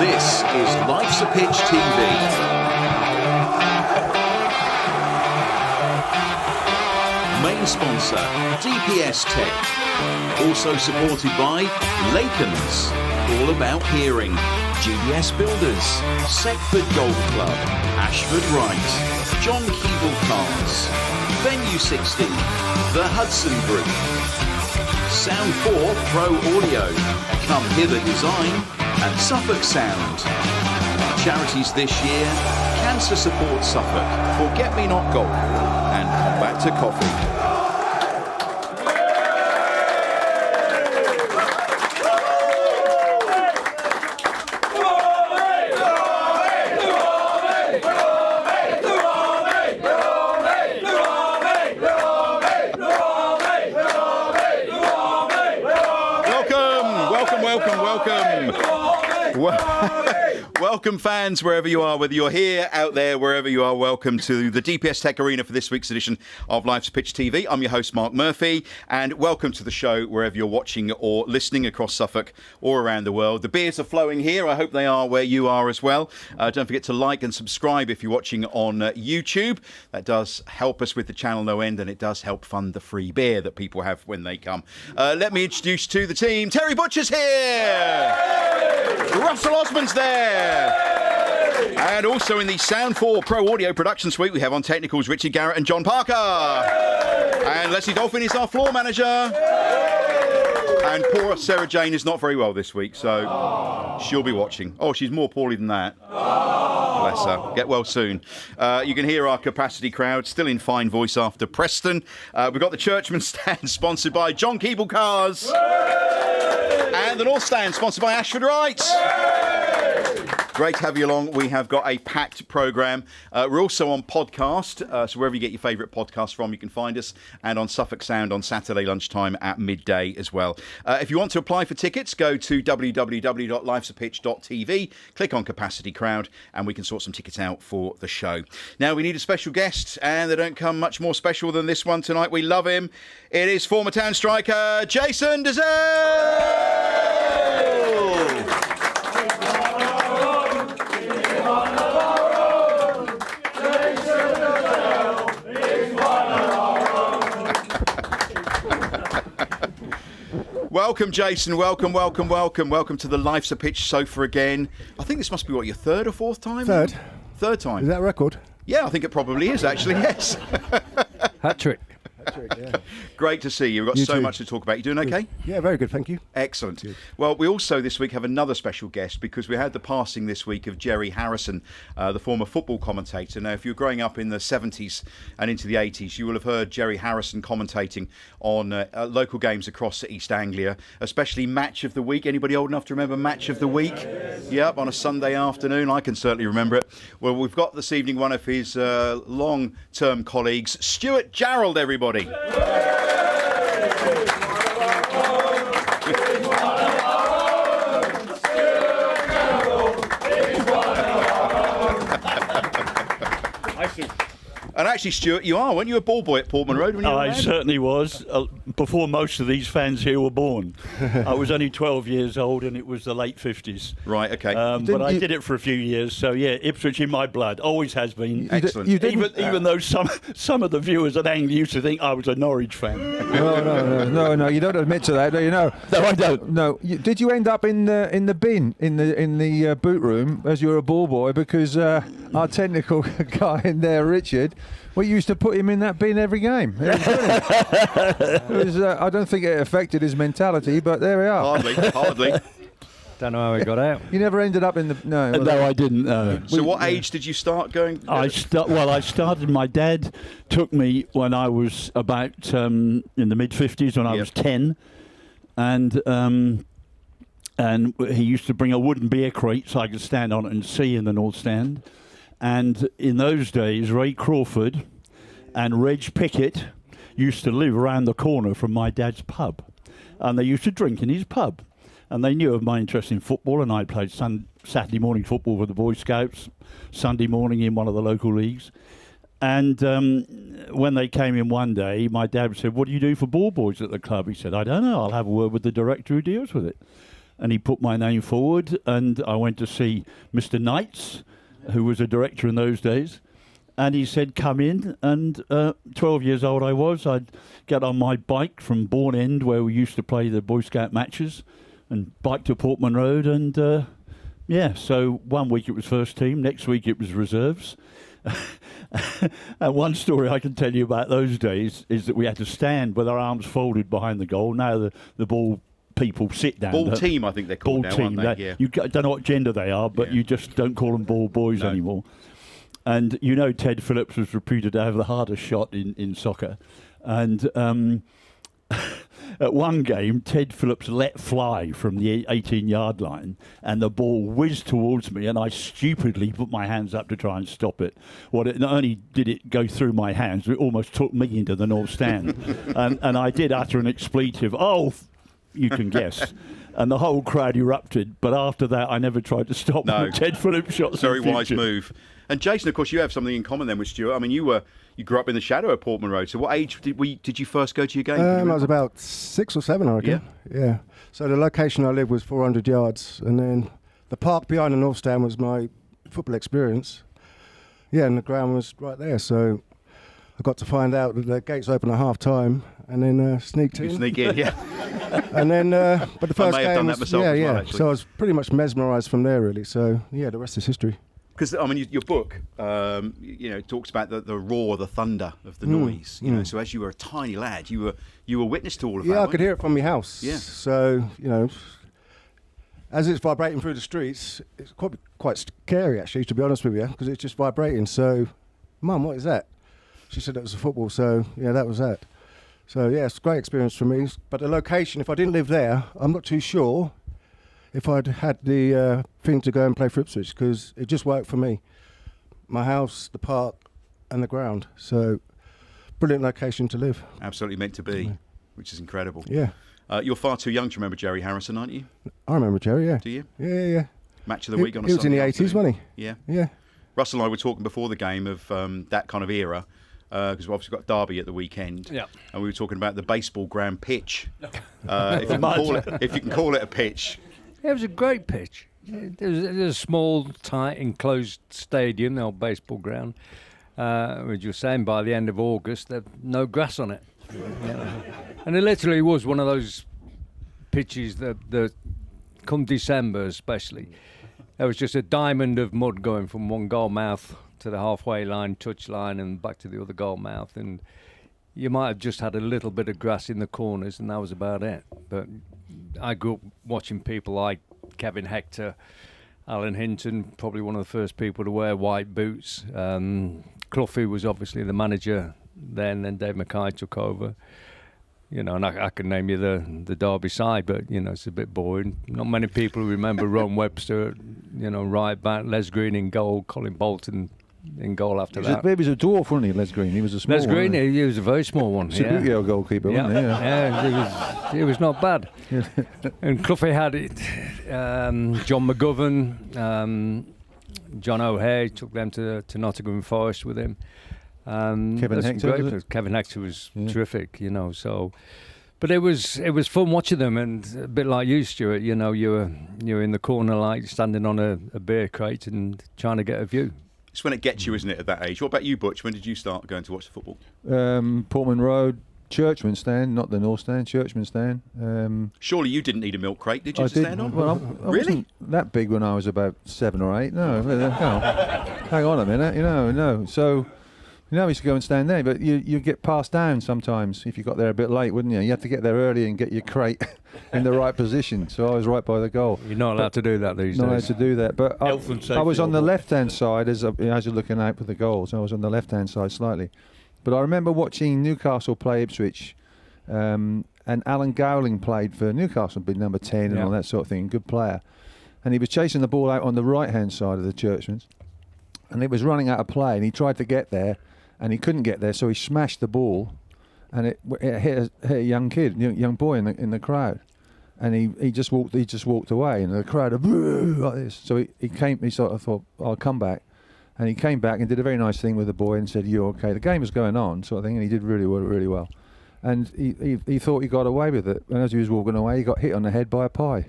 This is Life's a Pitch TV. Main sponsor, DPS Tech. Also supported by Lakens, all about hearing. GDS Builders, Seckford Golf Club, Ashford Wright, John Keeble Cars, Venue 60, The Hudson Group, Sound 4 Pro Audio, Come Hither Design, and Suffolk Sound. Our charities this year: Cancer Support Suffolk, Forget Me Not Golf, and Come Back to Coffee. Welcome, fans, wherever you are, whether you're here, out there, wherever you are, welcome to the DPS Tech Arena for this week's edition of Life's Pitch TV. I'm your host, Mark Murphy, and welcome to the show wherever you're watching or listening across Suffolk or around the world. The beers are flowing here. I hope they are where you are as well. Don't forget to like and subscribe if you're watching on YouTube. That does help us with the channel no end, and it does help fund the free beer that people have when they come. Let me introduce to the team. Terry Butcher's here! Russell Osman's there! And also in the Sound 4 Pro Audio production suite, we have on technicals Richard Garrett and John Parker. And Leslie Dolphin is our floor manager. And poor Sarah Jane is not very well this week, so she'll be watching. Oh, she's more poorly than that. Bless her. Get well soon. You can hear our capacity crowd still in fine voice after Preston. We've got the Churchman stand sponsored by John Keeble Cars. And the North stand sponsored by Ashford Wright. Great to have you along. We have got a packed programme. We're also on podcast, so wherever you get your favourite podcast from, you can find us, and on Suffolk Sound on Saturday lunchtime at midday as well. If you want to apply for tickets, go to www.lifesapitch.tv, click on Capacity Crowd, and we can sort some tickets out for the show. Now, we need a special guest, and they don't come much more special than this one tonight. We love him. It is former town striker, Jason Dozzell! Welcome, Jason. Welcome to the Life's a Pitch sofa again. I think this must be, what, your third or fourth time? Third time. Is that a record? Yeah, I think it probably is, actually, yes. Hat trick. Yeah. Great to see you. We've got so much to talk about. You doing okay? Yeah, very good, thank you. Excellent. Good. Well, we also this week have another special guest because we had the passing this week of Jerry Harrison, the former football commentator. Now, if you're growing up in the 70s and into the 80s, you will have heard Jerry Harrison commentating on local games across East Anglia, especially Match of the Week. Anybody old enough to remember Match of the Week? Yes. Yep, on a Sunday afternoon. I can certainly remember it. Well, we've got this evening one of his long-term colleagues, Stuart Gerald, everybody. And actually, Stuart, you are, weren't you, a ball boy at Portman Road when you were I certainly was, before most of these fans here were born. I was only 12 years old, and it was the late 50s. Right, okay. But I did it for a few years, so yeah, Ipswich in my blood, always has been. Excellent. Even though some of the viewers at Anglia used to think I was a Norwich fan. No, you don't admit to that, do you? No, I don't. No, did you end up in the bin in the boot room as you were a ball boy? Because our technical guy in there, Richard, we used to put him in that bin every game. It was, I don't think it affected his mentality, but there we are. Hardly. Don't know how he got out. You never ended up in the... No, I didn't. No. So what age did you start going? I started, my dad took me when I was about in the mid-50s, when I was 10. And he used to bring a wooden beer crate so I could stand on it and see in the North Stand. And in those days, Ray Crawford and Reg Pickett used to live around the corner from my dad's pub. And they used to drink in his pub. And they knew of my interest in football, and I played Saturday morning football with the Boy Scouts, Sunday morning in one of the local leagues. And when they came in one day, my dad said, "What do you do for ball boys at the club?" He said, "I don't know. I'll have a word with the director who deals with it." and he put my name forward, and I went to see Mr. Knights, who was a director in those days, and he said, come in, and 12 years old I was. I'd get on my bike from Bourne End, where we used to play the Boy Scout matches, and bike to Portman Road, and so 1 week it was first team, next week it was reserves. And one story I can tell you about those days is that we had to stand with our arms folded behind the goal. Now the ball people sit down. Ball team, I think they're called now, aren't they? Yeah. You don't know what gender they are, but you just don't call them ball boys anymore. And Ted Phillips was reputed to have the hardest shot in soccer. And at one game, Ted Phillips let fly from the 18-yard line, and the ball whizzed towards me, and I stupidly put my hands up to try and stop it. Not only did it go through my hands, it almost took me into the north stand. and I did utter an expletive, you can guess. And the whole crowd erupted. But after that, I never tried to stop Ted Phillips shots. Very wise move. And Jason, of course, you have something in common then with Stuart. I mean, you grew up in the shadow of Portman Road. So what age did you first go to your game? I was about 6 or 7, I reckon. Yeah. So the location I lived was 400 yards. And then the park behind the north stand was my football experience. Yeah, and the ground was right there. So I got to find out that the gates open at half time, and then sneaked in. Sneak in, yeah. And then, but the first I may have game done that myself as well, actually. So I was pretty much mesmerised from there, really. So yeah, the rest is history. Because I mean, your book, talks about the roar, the thunder of the noise. So as you were a tiny lad, you were witness to all of that. Yeah, I could hear it from my house. Yeah. So as it's vibrating through the streets, it's quite scary actually, to be honest with you, because it's just vibrating. So, Mum, what is that? She said it was a football. So yeah, that was that. So yeah, it's a great experience for me. But the location, if I didn't live there, I'm not too sure if I'd had the thing to go and play for Ipswich, because it just worked for me. My house, the park, and the ground. So brilliant location to live. Absolutely meant to be, which is incredible. Yeah. You're far too young to remember Jerry Harrison, aren't you? I remember Jerry, yeah. Do you? Yeah. Match of the week on a He was in the Sunday 80s, afternoon. wasn't he? Yeah. Russell and I were talking before the game of that kind of era, because we've obviously got Derby at the weekend, and we were talking about the baseball ground pitch. If you can call it a pitch. It was a great pitch. It was a small, tight, enclosed stadium, the old baseball ground. Which you were saying, by the end of August, there's no grass on it. And it literally was one of those pitches that come December especially, there was just a diamond of mud going from one goal mouth to the halfway line, touch line, and back to the other goal mouth. And you might have just had a little bit of grass in the corners, and that was about it. But I grew up watching people like Kevin Hector, Alan Hinton, probably one of the first people to wear white boots. Cloughy was obviously the manager then Dave Mackay took over. And I can name you the Derby side, but it's a bit boring. Not many people remember Ron Webster, right back, Les Green in goal, Colin Bolton in goal after that. He was a dwarf, wasn't he, Les Green? He was a small Les Green, he was a very small one. Subbuteo goalkeeper, wasn't he? Yeah, he was not bad. And Cloughy had it. John McGovern, John O'Hare, took them to Nottingham Forest with him. Kevin Hector. Kevin Hector was terrific, So, but it was fun watching them, and a bit like you, Stuart. You were in the corner, like standing on a beer crate and trying to get a view. It's when it gets you, isn't it, at that age? What about you, Butch? When did you start going to watch the football? Portman Road, Churchman stand, not the North stand, Churchman stand. Surely you didn't need a milk crate, did you, to stand on? Well, I really? wasn't that big when I was about 7 or 8. No, hang on a minute, no. So, I used to go and stand there, but you get passed down sometimes if you got there a bit late, wouldn't you? You had to get there early and get your crate in the right position. So I was right by the goal. You're not allowed to do that these days. Not allowed to do that. But I was on the left-hand side as you're looking out for the goals. I was on the left-hand side slightly. But I remember watching Newcastle play Ipswich, and Alan Gowling played for Newcastle, been number 10 and all that sort of thing, good player. And he was chasing the ball out on the right-hand side of the Churchmans, and it was running out of play, and he tried to get there, and he couldn't get there, so he smashed the ball, and it hit a young kid, young boy in the crowd, and he just walked away, and the crowd like this. So he sort of thought, I'll come back, and he came back and did a very nice thing with the boy and said, "You're okay." The game was going on, sort of thing, and he did really well. and he thought he got away with it. And as he was walking away, he got hit on the head by a pie.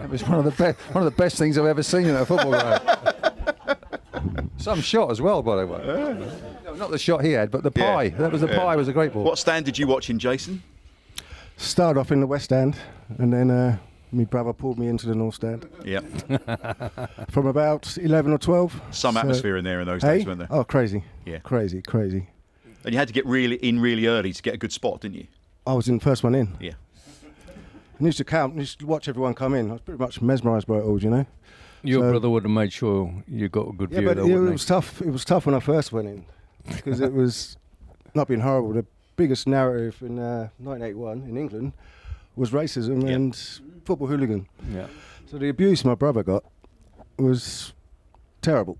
It was one of the best things I've ever seen in a football game. Some shot as well, by the way. No, not the shot he had, but the pie. That was the pie. Was a great ball. What stand did you watch in, Jason? Started off in the West End, and then my brother pulled me into the North Stand. Yeah. From about 11 or 12. Some atmosphere in there in those days, weren't there? Oh, crazy. Yeah. Crazy. And you had to get really early to get a good spot, didn't you? I was in the first one in. Yeah. I used to count, used to watch everyone come in. I was pretty much mesmerised by it all, you know. Your brother would have made sure you got a good view. Yeah, but though, it wouldn't was tough. It was tough when I first went in because it was not being horrible. The biggest narrative in 1981 in England was racism and football hooligan. Yeah. So the abuse my brother got was terrible.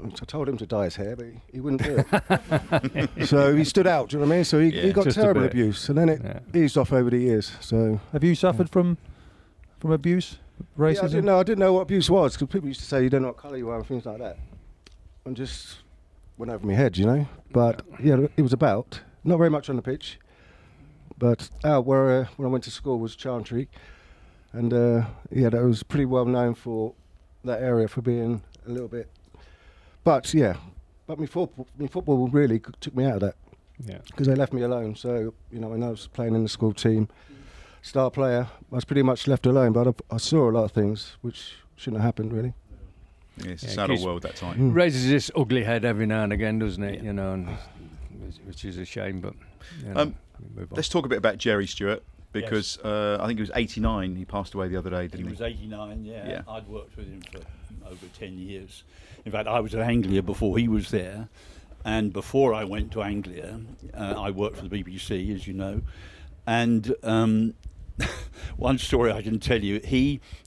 I told him to dye his hair, but he wouldn't do it. So he stood out, do you know what I mean? So he got Just a terrible bit. abuse, and then it eased off over the years. So Have you suffered from abuse, racism? I didn't know what abuse was, because people used to say you don't know what colour you are and things like that. And just went over my head, you know. But yeah, it was about, not very much on the pitch, but out where when I went to school was Chantry, and that was pretty well known for that area for being a little bit. But my football really took me out of that. Yeah. Because they left me alone. So when I was playing in the school team, star player, I was pretty much left alone. But I saw a lot of things which shouldn't have happened, really. Yeah, it's a sad old world that time. Raises this ugly head every now and again, doesn't it? You know, and which is a shame. But you know, we move on. Let's talk a bit about Jerry Stewart, because I think he was 89. He passed away the other day, didn't he? He was 89, Yeah. I'd worked with him for over 10 years. In fact, I was at Anglia before he was there. And before I went to Anglia, I worked for the BBC, as you know. And one story I can tell you,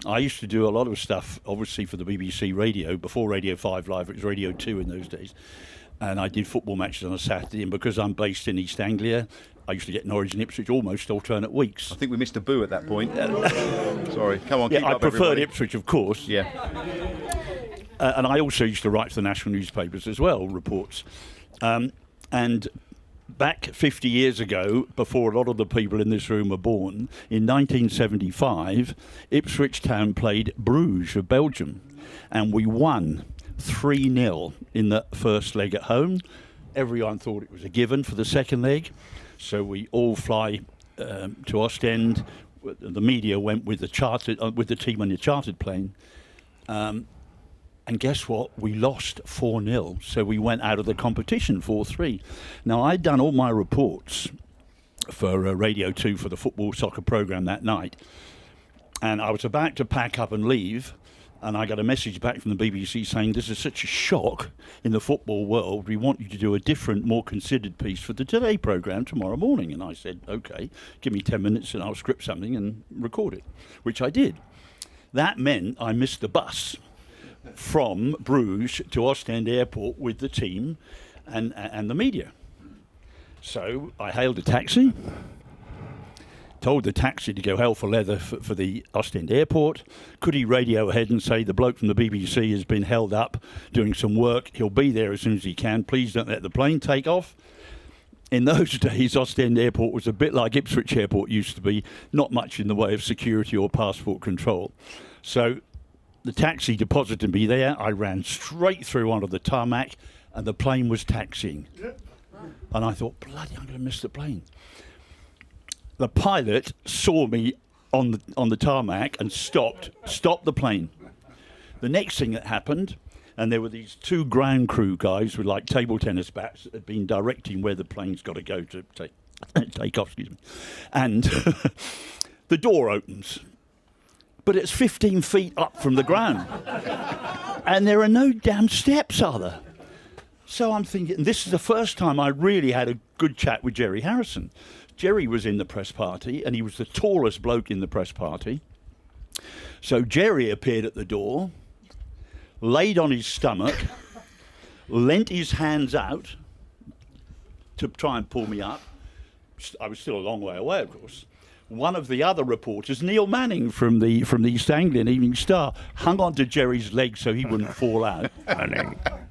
I used to do a lot of stuff, obviously, for the BBC radio. Before Radio 5 Live, it was Radio 2 in those days. And I did football matches on a Saturday. And because I'm based in East Anglia, I used to get Norwich and Ipswich almost alternate weeks. I think we missed a boo at that point. Sorry, come on, keep I up, preferred everybody. Ipswich, of course. Yeah. And I also used to write for the national newspapers as well, reports. And back 50 years ago, before a lot of the people in this room were born, in 1975, Ipswich Town played Bruges of Belgium. And we won 3-0 in the first leg at home. Everyone thought it was a given for the second leg. So we all fly to Ostend. The media went with the team on the chartered plane. And guess what? We lost 4-0. So we went out of the competition 4-3. Now, I'd done all my reports for Radio 2 for the football soccer programme that night. And I was about to pack up and leave. And I got a message back from the BBC saying, this is such a shock in the football world. We want you to do a different, more considered piece for the Today programme tomorrow morning. And I said, OK, give me 10 minutes and I'll script something and record it, which I did. That meant I missed the bus from Bruges to Ostend Airport with the team and the media. So I hailed a taxi, told the taxi to go hell for leather for the Ostend Airport. Could he radio ahead and say, the bloke from the BBC has been held up doing some work. He'll be there as soon as he can. Please don't let the plane take off. In those days, Ostend Airport was a bit like Ipswich Airport used to be, not much in the way of security or passport control. So the taxi deposited me there. I ran straight through onto the tarmac and the plane was taxiing. And I thought, bloody, I'm going to miss the plane. The pilot saw me on the tarmac and stopped the plane. The next thing that happened, and there were these two ground crew guys with like table tennis bats that had been directing where the plane's got to go to take off, excuse me. And the door opens, but it's 15 feet up from the ground. And there are no damn steps, are there? So I'm thinking, this is the first time I really had a good chat with Jerry Harrison. Jerry was in the press party, and he was the tallest bloke in the press party. So Jerry appeared at the door, laid on his stomach, leant his hands out to try and pull me up. I was still a long way away, of course. one of the other reporters, Neil Manning from the East Anglian Evening Star, hung onto Jerry's leg so he wouldn't fall out.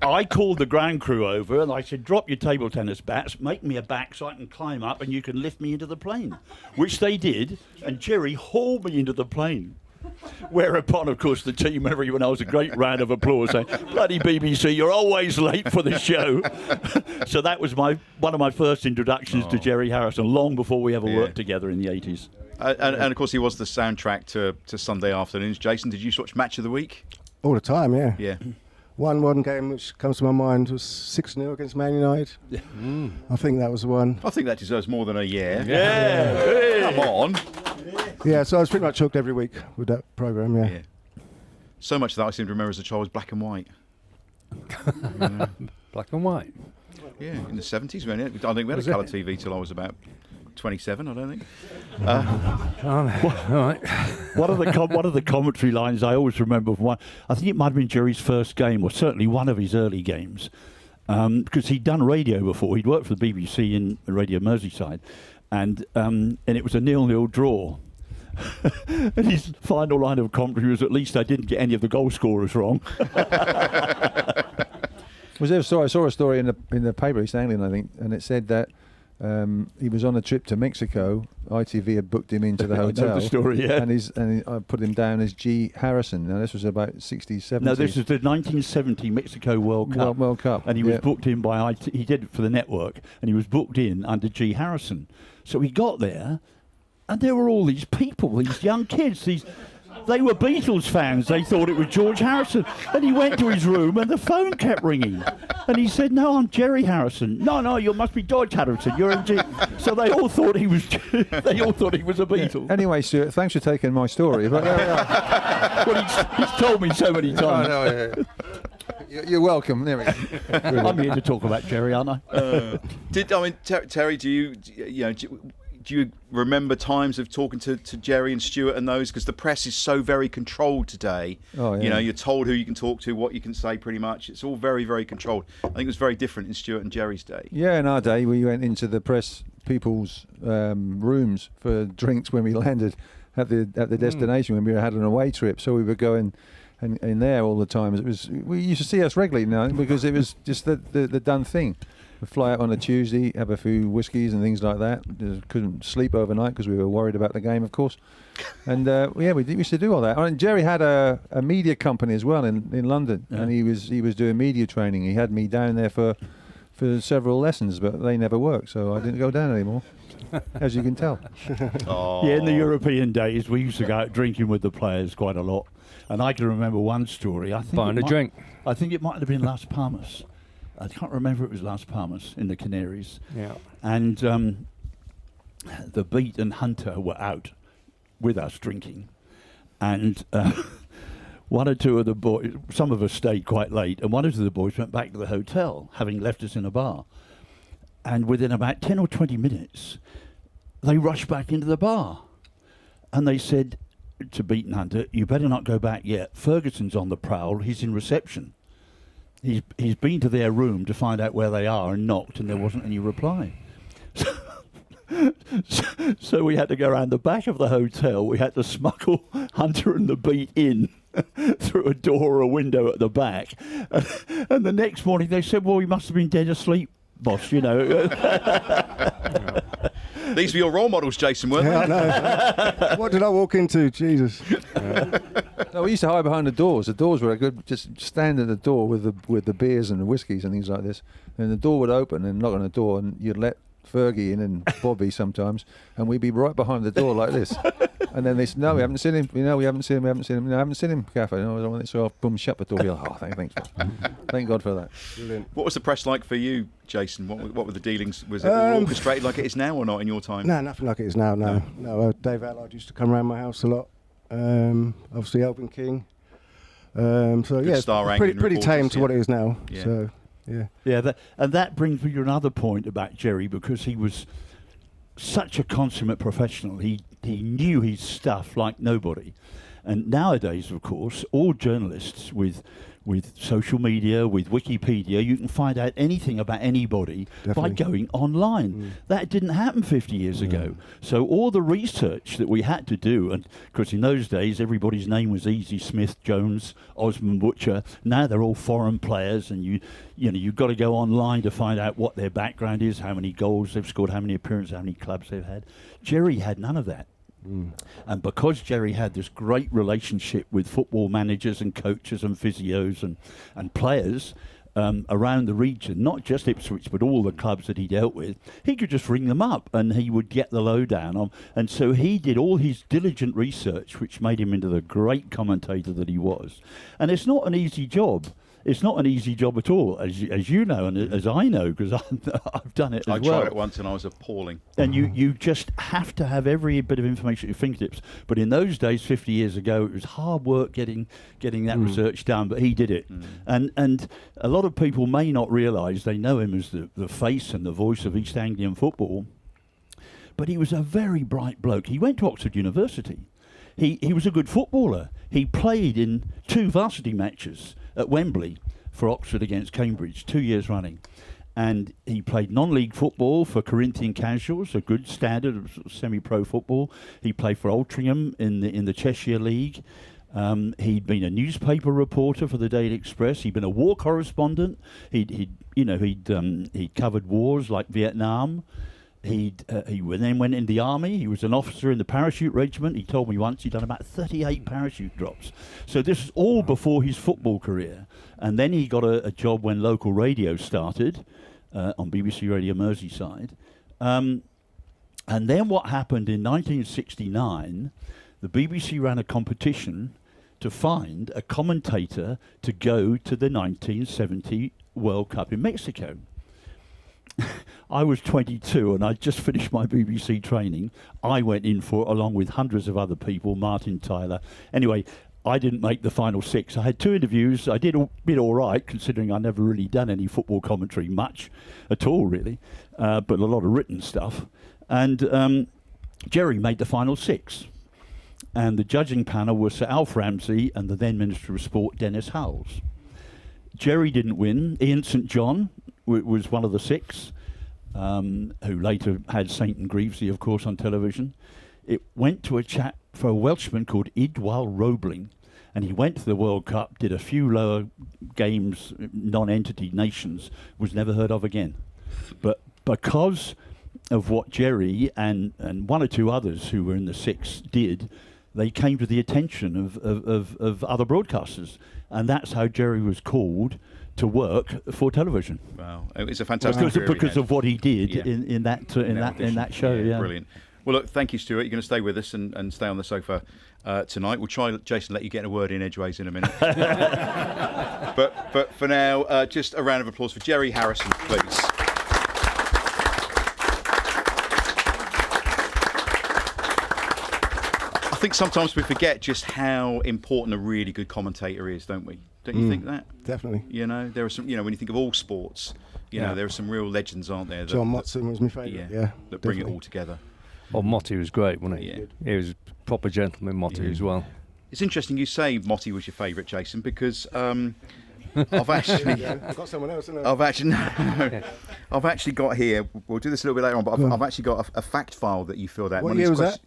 I called the ground crew over and I said, drop your table tennis bats, make me a back so I can climb up and you can lift me into the plane, which they did, and Jerry hauled me into the plane. Whereupon, of course, the team and everyone else, a great round of applause saying, bloody BBC, you're always late for the show. So that was one of my first introductions to Jerry Harrison, long before we ever worked together in the 80s. And of course, he was the soundtrack to Sunday afternoons. Jason, did you watch Match of the Week? All the time, yeah. Yeah. One game which comes to my mind was 6-0 against Man United. Yeah. I think that was the one. I think that deserves more than a yeah. Yeah. Come on. Yeah, so I was pretty much hooked every week with that programme, yeah. So much that I seem to remember as a child was black and white. Black and white. Yeah, in the 70s. I don't think we had a colour TV till I was about 27, I don't think. All right. One of the commentary lines I always remember from one, I think it might have been Jerry's first game, or certainly one of his early games, because he'd done radio before. He'd worked for the BBC in Radio Merseyside, and it was a 0-0 draw. And his final line of commentary was, at least I didn't get any of the goal scorers wrong. I saw a story in the paper, East Anglian, I think, and it said that he was on a trip to Mexico. ITV had booked him into the hotel. I know the story, yeah. And I put him down as G. Harrison. Now, this was about 60s, 70s. No, this was the 1970 Mexico World Cup. World Cup. And he was booked in by he did it for the network, and he was booked in under G. Harrison. So he got there, and there were all these people, these young kids, they were Beatles fans. They thought it was George Harrison. And he went to his room and the phone kept ringing. And he said, no, I'm Jerry Harrison. No, you must be George Harrison. You're in G. So they all thought he was a Beatle. Anyway, Stuart, thanks for taking my story. But there we are. Well, he's told me so many times. You're welcome. There we go. I'm here to talk about Jerry, aren't I? Terry, do you remember times of talking to Jerry and Stuart and those? Because the press is so very controlled today. Oh, yeah. You're told who you can talk to, what you can say, pretty much. It's all very, very controlled. I think it was very different in Stuart and Jerry's day. Yeah, in our day, we went into the press people's rooms for drinks when we landed at the destination when we had an away trip. So we were going in there all the time. We used to see us regularly now because it was just the done thing. We'd fly out on a Tuesday, have a few whiskies and things like that. Just couldn't sleep overnight because we were worried about the game, of course. And we used to do all that. And Jerry had a media company as well in London, and he was doing media training. He had me down there for several lessons, but they never worked, so I didn't go down anymore, as you can tell. Yeah, in the European days, we used to go out drinking with the players quite a lot. And I can remember one story. Buying a drink. I think it might have been Las Palmas. I can't remember if it was Las Palmas in the Canaries. Yeah. And the Beat and Hunter were out with us drinking. And one or two of the boys, some of us stayed quite late, and one or two of the boys went back to the hotel, having left us in a bar. And within about 10 or 20 minutes, they rushed back into the bar. And they said to Beat and Hunter, you better not go back yet. Ferguson's on the prowl. He's in reception. He's been to their room to find out where they are and knocked, and there wasn't any reply. So we had to go around the back of the hotel. We had to smuggle Hunter and the Beat in through a door or a window at the back. And the next morning they said, well, he must have been dead asleep, boss, These were your role models, Jason, weren't they? No. What did I walk into? Jesus. No, we used to hide behind the doors. The doors were good. Just stand at the door with the beers and the whiskies and things like this. And the door would open and knock on the door, and you'd let Fergie in and Bobby sometimes, and we'd be right behind the door like this. And then they said, no, we haven't seen him. We haven't seen him. No, I haven't seen him, Gaffer. No, I don't want it. So I'll boom, shut the door. Be like, thanks. Thank God for that. Brilliant. What was the press like for you, Jason? What were the dealings? Was it all orchestrated like it is now or not in your time? No, nothing like it is now, no. Dave Allard used to come around my house a lot. Obviously Elvin King. Pretty tame to what it is now. Yeah. So, yeah. That brings me to another point about Jerry, because he was such a consummate professional. He knew his stuff like nobody, And nowadays, of course, all journalists with social media, with Wikipedia, you can find out anything about anybody by going online. That didn't happen 50 years ago. So all the research that we had to do, and of course in those days everybody's name was Easy Smith, Jones, Osman, Butcher. Now they're all foreign players, and you've got to go online to find out what their background is, how many goals they've scored, how many appearances, how many clubs they've had. Jerry had none of that. And because Jerry had this great relationship with football managers and coaches and physios and players around the region, not just Ipswich, but all the clubs that he dealt with, he could just ring them up and he would get the lowdown on. And so he did all his diligent research, which made him into the great commentator that he was. And it's not an easy job. It's not an easy job at all, as you know, and as I know, because I've done it as well. I tried it once and I was appalling. And you just have to have every bit of information at your fingertips. But in those days, 50 years ago, it was hard work getting that research done, but he did it. And a lot of people may not realise they know him as the face and the voice of East Anglian football, but he was a very bright bloke. He went to Oxford University. He was a good footballer. He played in 2 varsity matches at Wembley for Oxford against Cambridge, 2 years running. And he played non-league football for Corinthian Casuals, a good standard of sort of semi-pro football. He played for Altrincham in the Cheshire League. He'd been a newspaper reporter for the Daily Express. He'd been a war correspondent. He'd covered wars like Vietnam. He then went in the army. He was an officer in the parachute regiment. He told me once he'd done about 38 parachute drops. So this is all before his football career. And then he got a job when local radio started on BBC Radio Merseyside. And then what happened in 1969, the BBC ran a competition to find a commentator to go to the 1970 World Cup in Mexico. I was 22 and I'd just finished my BBC training. I went in for, along with hundreds of other people, Martin Tyler. Anyway, I didn't make the final 6. I had 2 interviews. I did all right, considering I never really done any football commentary much at all, really, but a lot of written stuff. And Jerry made the final 6. And the judging panel was Sir Alf Ramsey and the then Minister of Sport, Dennis Howells. Jerry didn't win. Ian St John was one of the 6, who later had Saint and Greavesy, of course, on television. It went to a chap for a Welshman called Idwal Roebling, and he went to the World Cup, did a few lower games, non-entity nations, was never heard of again. But because of what Jerry and 1 or 2 others who were in the 6 did, they came to the attention of other broadcasters, and that's how Jerry was called to work for television. Wow, it's a fantastic because of what he did in that show. Yeah, brilliant. Well, look, thank you, Stuart. You're going to stay with us and stay on the sofa tonight. We'll try, Jason, let you get a word in edgeways in a minute. but for now, just a round of applause for Jerry Harrison, please. I think sometimes we forget just how important a really good commentator is, don't we? Don't you think that? Definitely. You know, there are some. You know, when you think of all sports, you know, there are some real legends, aren't there? John Motson was my favourite. Yeah, that bring it all together. Oh, Motti was great, wasn't he? Yeah. He was a proper gentleman, Motti, as well. It's interesting you say Motti was your favourite, Jason, because I've actually I've got someone else. I've actually got here. We'll do this a little bit later on, but I've actually got a fact file that you filled out. What year was that?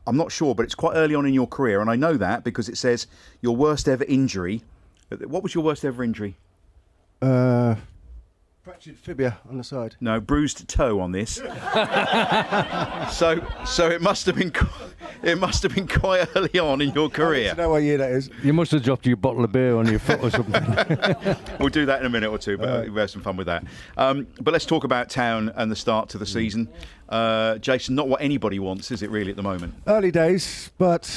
I'm not sure, but it's quite early on in your career, and I know that because it says your worst ever injury. What was your worst ever injury? Fractured fibula on the side. No, bruised toe on this. so it must have been quite early on in your career. I don't know what year that is. You must have dropped your bottle of beer on your foot or something. We'll do that in a minute or two, but we'll have some fun with that. But let's talk about Town and the start to the season. Jason, not what anybody wants, is it really, at the moment? Early days, but,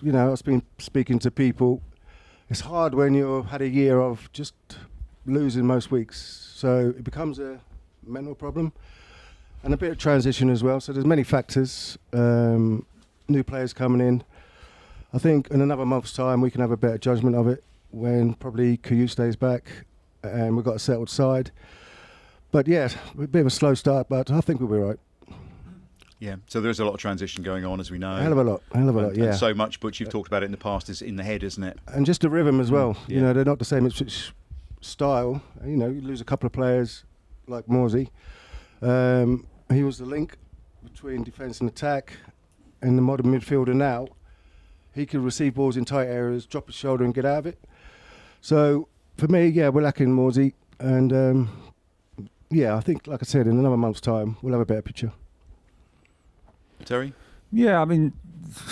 you know, I've been speaking to people. It's hard when you've had a year of just losing most weeks. So it becomes a mental problem and a bit of transition as well. So there's many factors. New players coming in. I think in another month's time we can have a better judgment of it when probably Caillou stays back and we've got a settled side. But yeah, a bit of a slow start, but I think we'll be right. Yeah, so there's a lot of transition going on, as we know. Hell of a lot, yeah. And so much, Butch, you've talked about it in the past, is in the head, isn't it? And just the rhythm as well. Yeah. You know, they're not the same style. You know, you lose a couple of players like Morsey. He was the link between defence and attack. In the modern midfielder now, he could receive balls in tight areas, drop his shoulder and get out of it. So, for me, yeah, we're lacking Morsey. And, I think, like I said, in another month's time, we'll have a better picture. Terry? Yeah, I mean,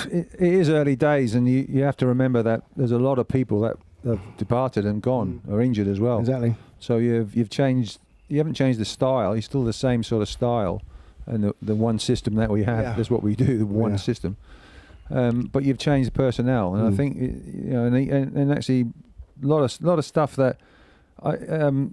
it is early days, and you have to remember that there's a lot of people that have departed and gone, or injured as well. Exactly. So you've changed. You haven't changed the style. You're still the same sort of style, and the one system that we have. Yeah. That's what we do. The one system. But you've changed the personnel, and I think and actually a lot of stuff that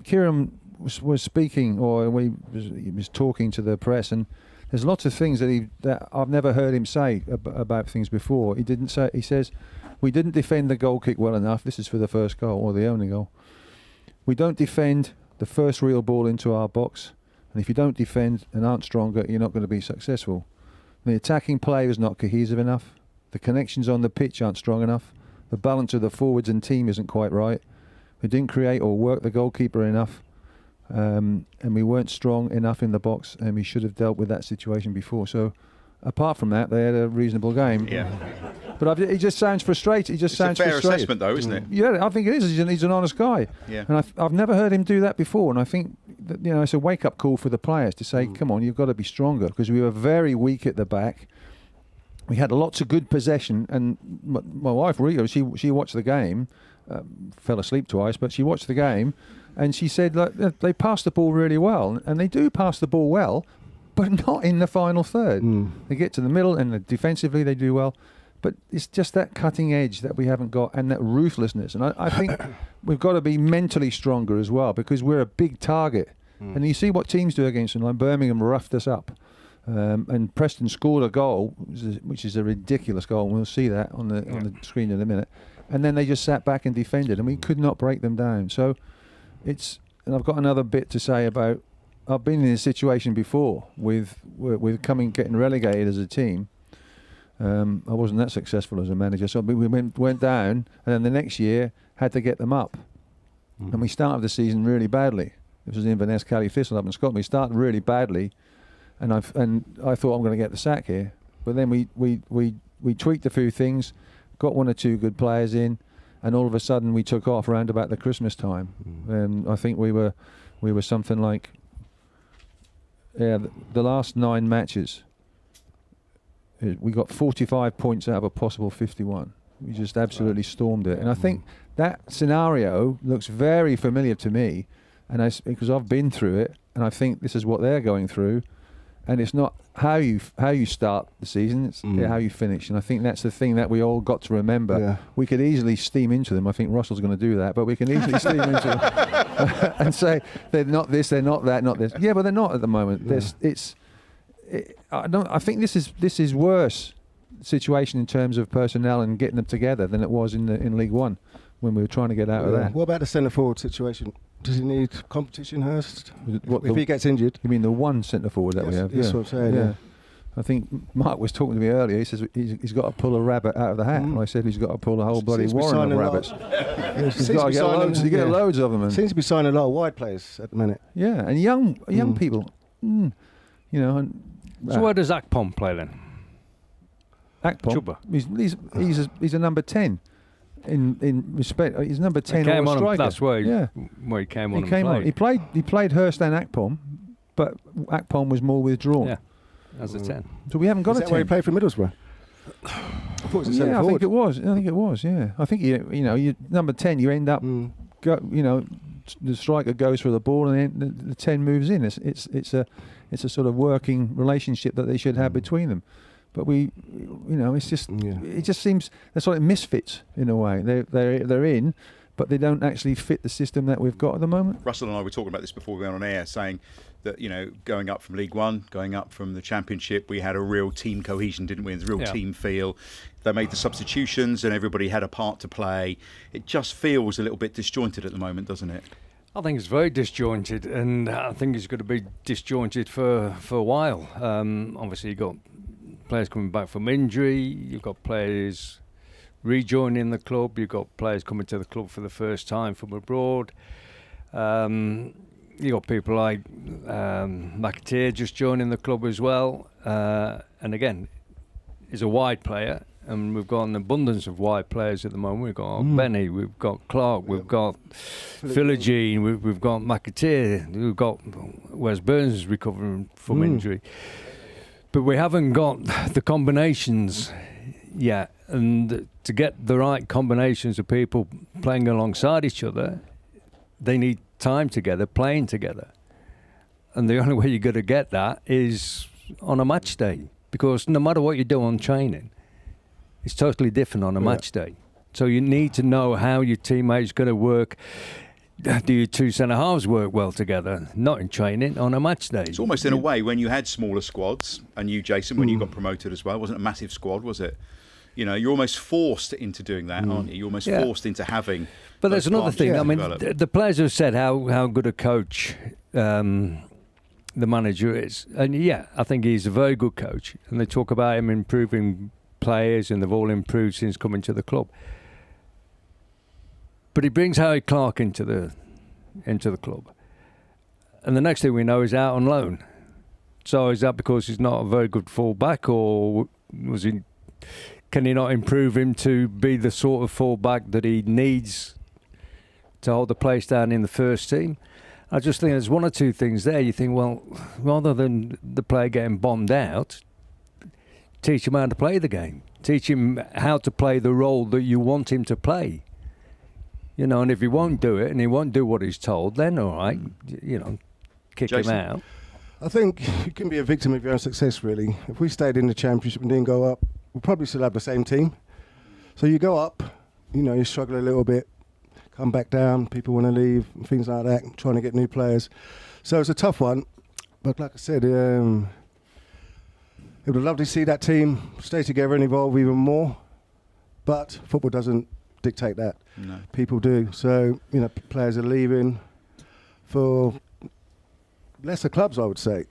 Kieran was speaking, or he was talking to the press, and there's lots of things that I've never heard him say about things before. He didn't say. He says, "We didn't defend the goal kick well enough." This is for the first goal, or the only goal. We don't defend the first real ball into our box, and if you don't defend and aren't stronger, you're not going to be successful. The attacking play is not cohesive enough. The connections on the pitch aren't strong enough. The balance of the forwards and team isn't quite right. We didn't create or work the goalkeeper enough. And we weren't strong enough in the box, and we should have dealt with that situation before. So, apart from that, they had a reasonable game. Yeah. But he just sounds frustrated. He just sounds It's a fair frustrated. assessment, though, isn't it? Yeah, I think it is. He's an honest guy. Yeah. And I've never heard him do that before. And I think that, it's a wake-up call for the players to say, come on, you've got to be stronger, because we were very weak at the back. We had lots of good possession, and my wife, Rico, she watched the game, fell asleep twice, but she watched the game. And she said, look, they pass the ball really well, and they do pass the ball well, but not in the final third. They get to the middle, and defensively they do well, but it's just that cutting edge that we haven't got, and that ruthlessness. And I think we've got to be mentally stronger as well, because we're a big target. And you see what teams do against them, like Birmingham roughed us up. And Preston scored a goal, which is a ridiculous goal, and we'll see that on the screen in a minute. And then they just sat back and defended, and we could not break them down. So and I've got another bit to say about, I've been in a situation before with getting relegated as a team. I wasn't that successful as a manager, so we went down, and then the next year had to get them up. And we started the season really badly. This was Inverness Cally Thistle up in Scotland. We started really badly, and I thought I'm going to get the sack here. But then we tweaked a few things, got one or two good players in, and all of a sudden we took off around about the Christmas time. And I think we were something like, the last 9 matches, we got 45 points out of a possible 51. We just absolutely stormed it. And I think that scenario looks very familiar to me, and because I've been through it, and I think this is what they're going through. And it's not how you start the season, it's how you finish. And I think that's the thing that we all got to remember. Yeah. We could easily steam into them. I think Russell's going to do that, but we can easily steam into them and say they're not this, they're not that, not this. Yeah, but they're not at the moment. Yeah. I think this is worse situation in terms of personnel and getting them together than it was in League One when we were trying to get out of that. What about the centre forward situation? Does he need competition, Hurst? If he gets injured? You mean the one centre forward that we have? That's what I'm saying. Yeah. I think Mark was talking to me earlier. He says he's got to pull a rabbit out of the hat. And I said he's got to pull a whole bloody warren of rabbits. He's got to get loads. You get loads of them. Seems to be signing a lot of wide players at the minute. Yeah, and young people. So where does Akpom play then? Akpom. He's a number 10. In respect, he's number 10 came or a striker. That's where he came on. He played Hurst and Akpom, but Akpom was more withdrawn. Yeah, as a 10. So we haven't got a 10. Is that where he played for Middlesbrough? I thought it was a I think it was. Yeah, I think you number 10. You end up, the striker goes for the ball, and then the 10 moves in. It's a sort of working relationship that they should have between them. But it's just it just seems they're sort of misfits in a way. They're in, but they don't actually fit the system that we've got at the moment. Russell and I were talking about this before we went on air, saying that going up from League One, going up from the Championship, we had a real team cohesion, didn't we? A real team feel. They made the substitutions, and everybody had a part to play. It just feels a little bit disjointed at the moment, doesn't it? I think it's very disjointed, and I think it's going to be disjointed for a while. Obviously, you've got players coming back from injury, you've got players rejoining the club, you've got players coming to the club for the first time from abroad. You've got people like McAteer just joining the club as well. And again, he's a wide player, and we've got an abundance of wide players at the moment. We've got Benny, we've got Clark, we've got Philogene, we've got McAteer, we've got Wes Burns is recovering from injury. But we haven't got the combinations yet, and to get the right combinations of people playing alongside each other, they need time together, playing together. And the only way you're going to get that is on a match day, because no matter what you do on training, it's totally different on a match day. So you need to know how your teammates going to work. Do your two centre-halves work well together? Not in training, on a match day. It's almost in a way when you had smaller squads, and you, Jason, when you got promoted as well, it wasn't a massive squad, was it? You know, you're almost forced into doing that, aren't you? You're almost forced into having. But there's another thing. I mean, develop. the players have said how good a coach the manager is, and I think he's a very good coach. And they talk about him improving players, and they've all improved since coming to the club. But he brings Harry Clark into the club, and the next thing we know, he's out on loan. So is that because he's not a very good full-back, or was he? Can he not improve him to be the sort of full-back that he needs to hold the place down in the first team? I just think there's one or two things there. You think, well, rather than the player getting bombed out, teach him how to play the game. Teach him how to play the role that you want him to play. You know, and if he won't do it and he won't do what he's told, then all right, you know, kick Jason? him out. I think you can be a victim of your own success, really. If we stayed in the Championship and didn't go up, we'll probably still have the same team. So you go up, you know, you struggle a little bit, come back down, people want to leave, and things like that, trying to get new players. So it's a tough one. But like I said, it would have loved to see that team stay together and evolve even more. But football doesn't dictate that. No. People do. So, you know, players are leaving for lesser clubs, I would say.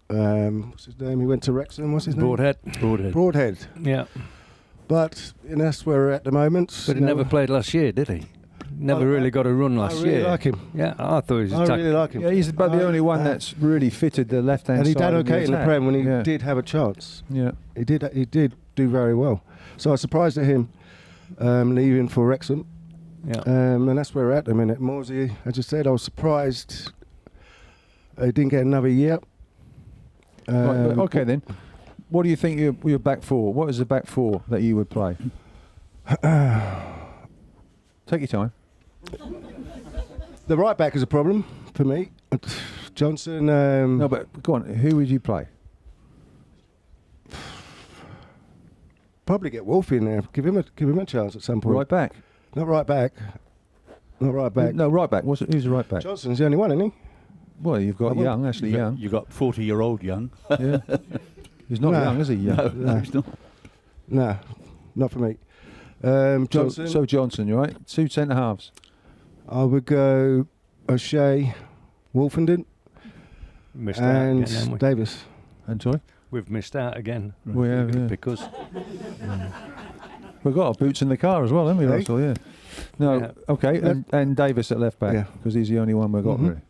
What's his name? He went to Wrexham. What's his name? Broadhead. Yeah. But that's where we're at the moment. But he never played last year, did he? Never really got a run last year. I really like him. Yeah, I thought he was I really like him. Yeah, he's about the only one that's really fitted the left-hand And side. he done of the okay in the attack. Prem when he did have a chance. Yeah. He did do very well. So I was surprised at him leaving for Wrexham. Yeah. And that's where we're at the minute. Morsey, I just said, I was surprised he didn't get another year. Right, but okay then. What do you think your back four? What is the back four that you would play? Take your time. The right back is a problem for me. Johnson. No, but go on. Who would you play? Probably get Wolf in there. Give him a chance at some point. Right back. Not right back. Not right back. No, right back. Who's the right back? Johnson's the only one, isn't he? Well, you've got Young, Ashley Young. You got 40-year-old Young. Yeah. He's not No. young, is he? Young? No, he's not. No, not for me. Johnson. So Johnson, you're right. Two centre halves. I would go O'Shea, Wolfenden, Missed out and again, haven't we? Davis. And sorry, We've missed out again. we have. Yeah. Because We've got our boots in the car as well, haven't we, Hey? Russell? Yeah. No. Yeah. Okay, and Davis at left back Yeah. because he's the only one we've got Mhm. really.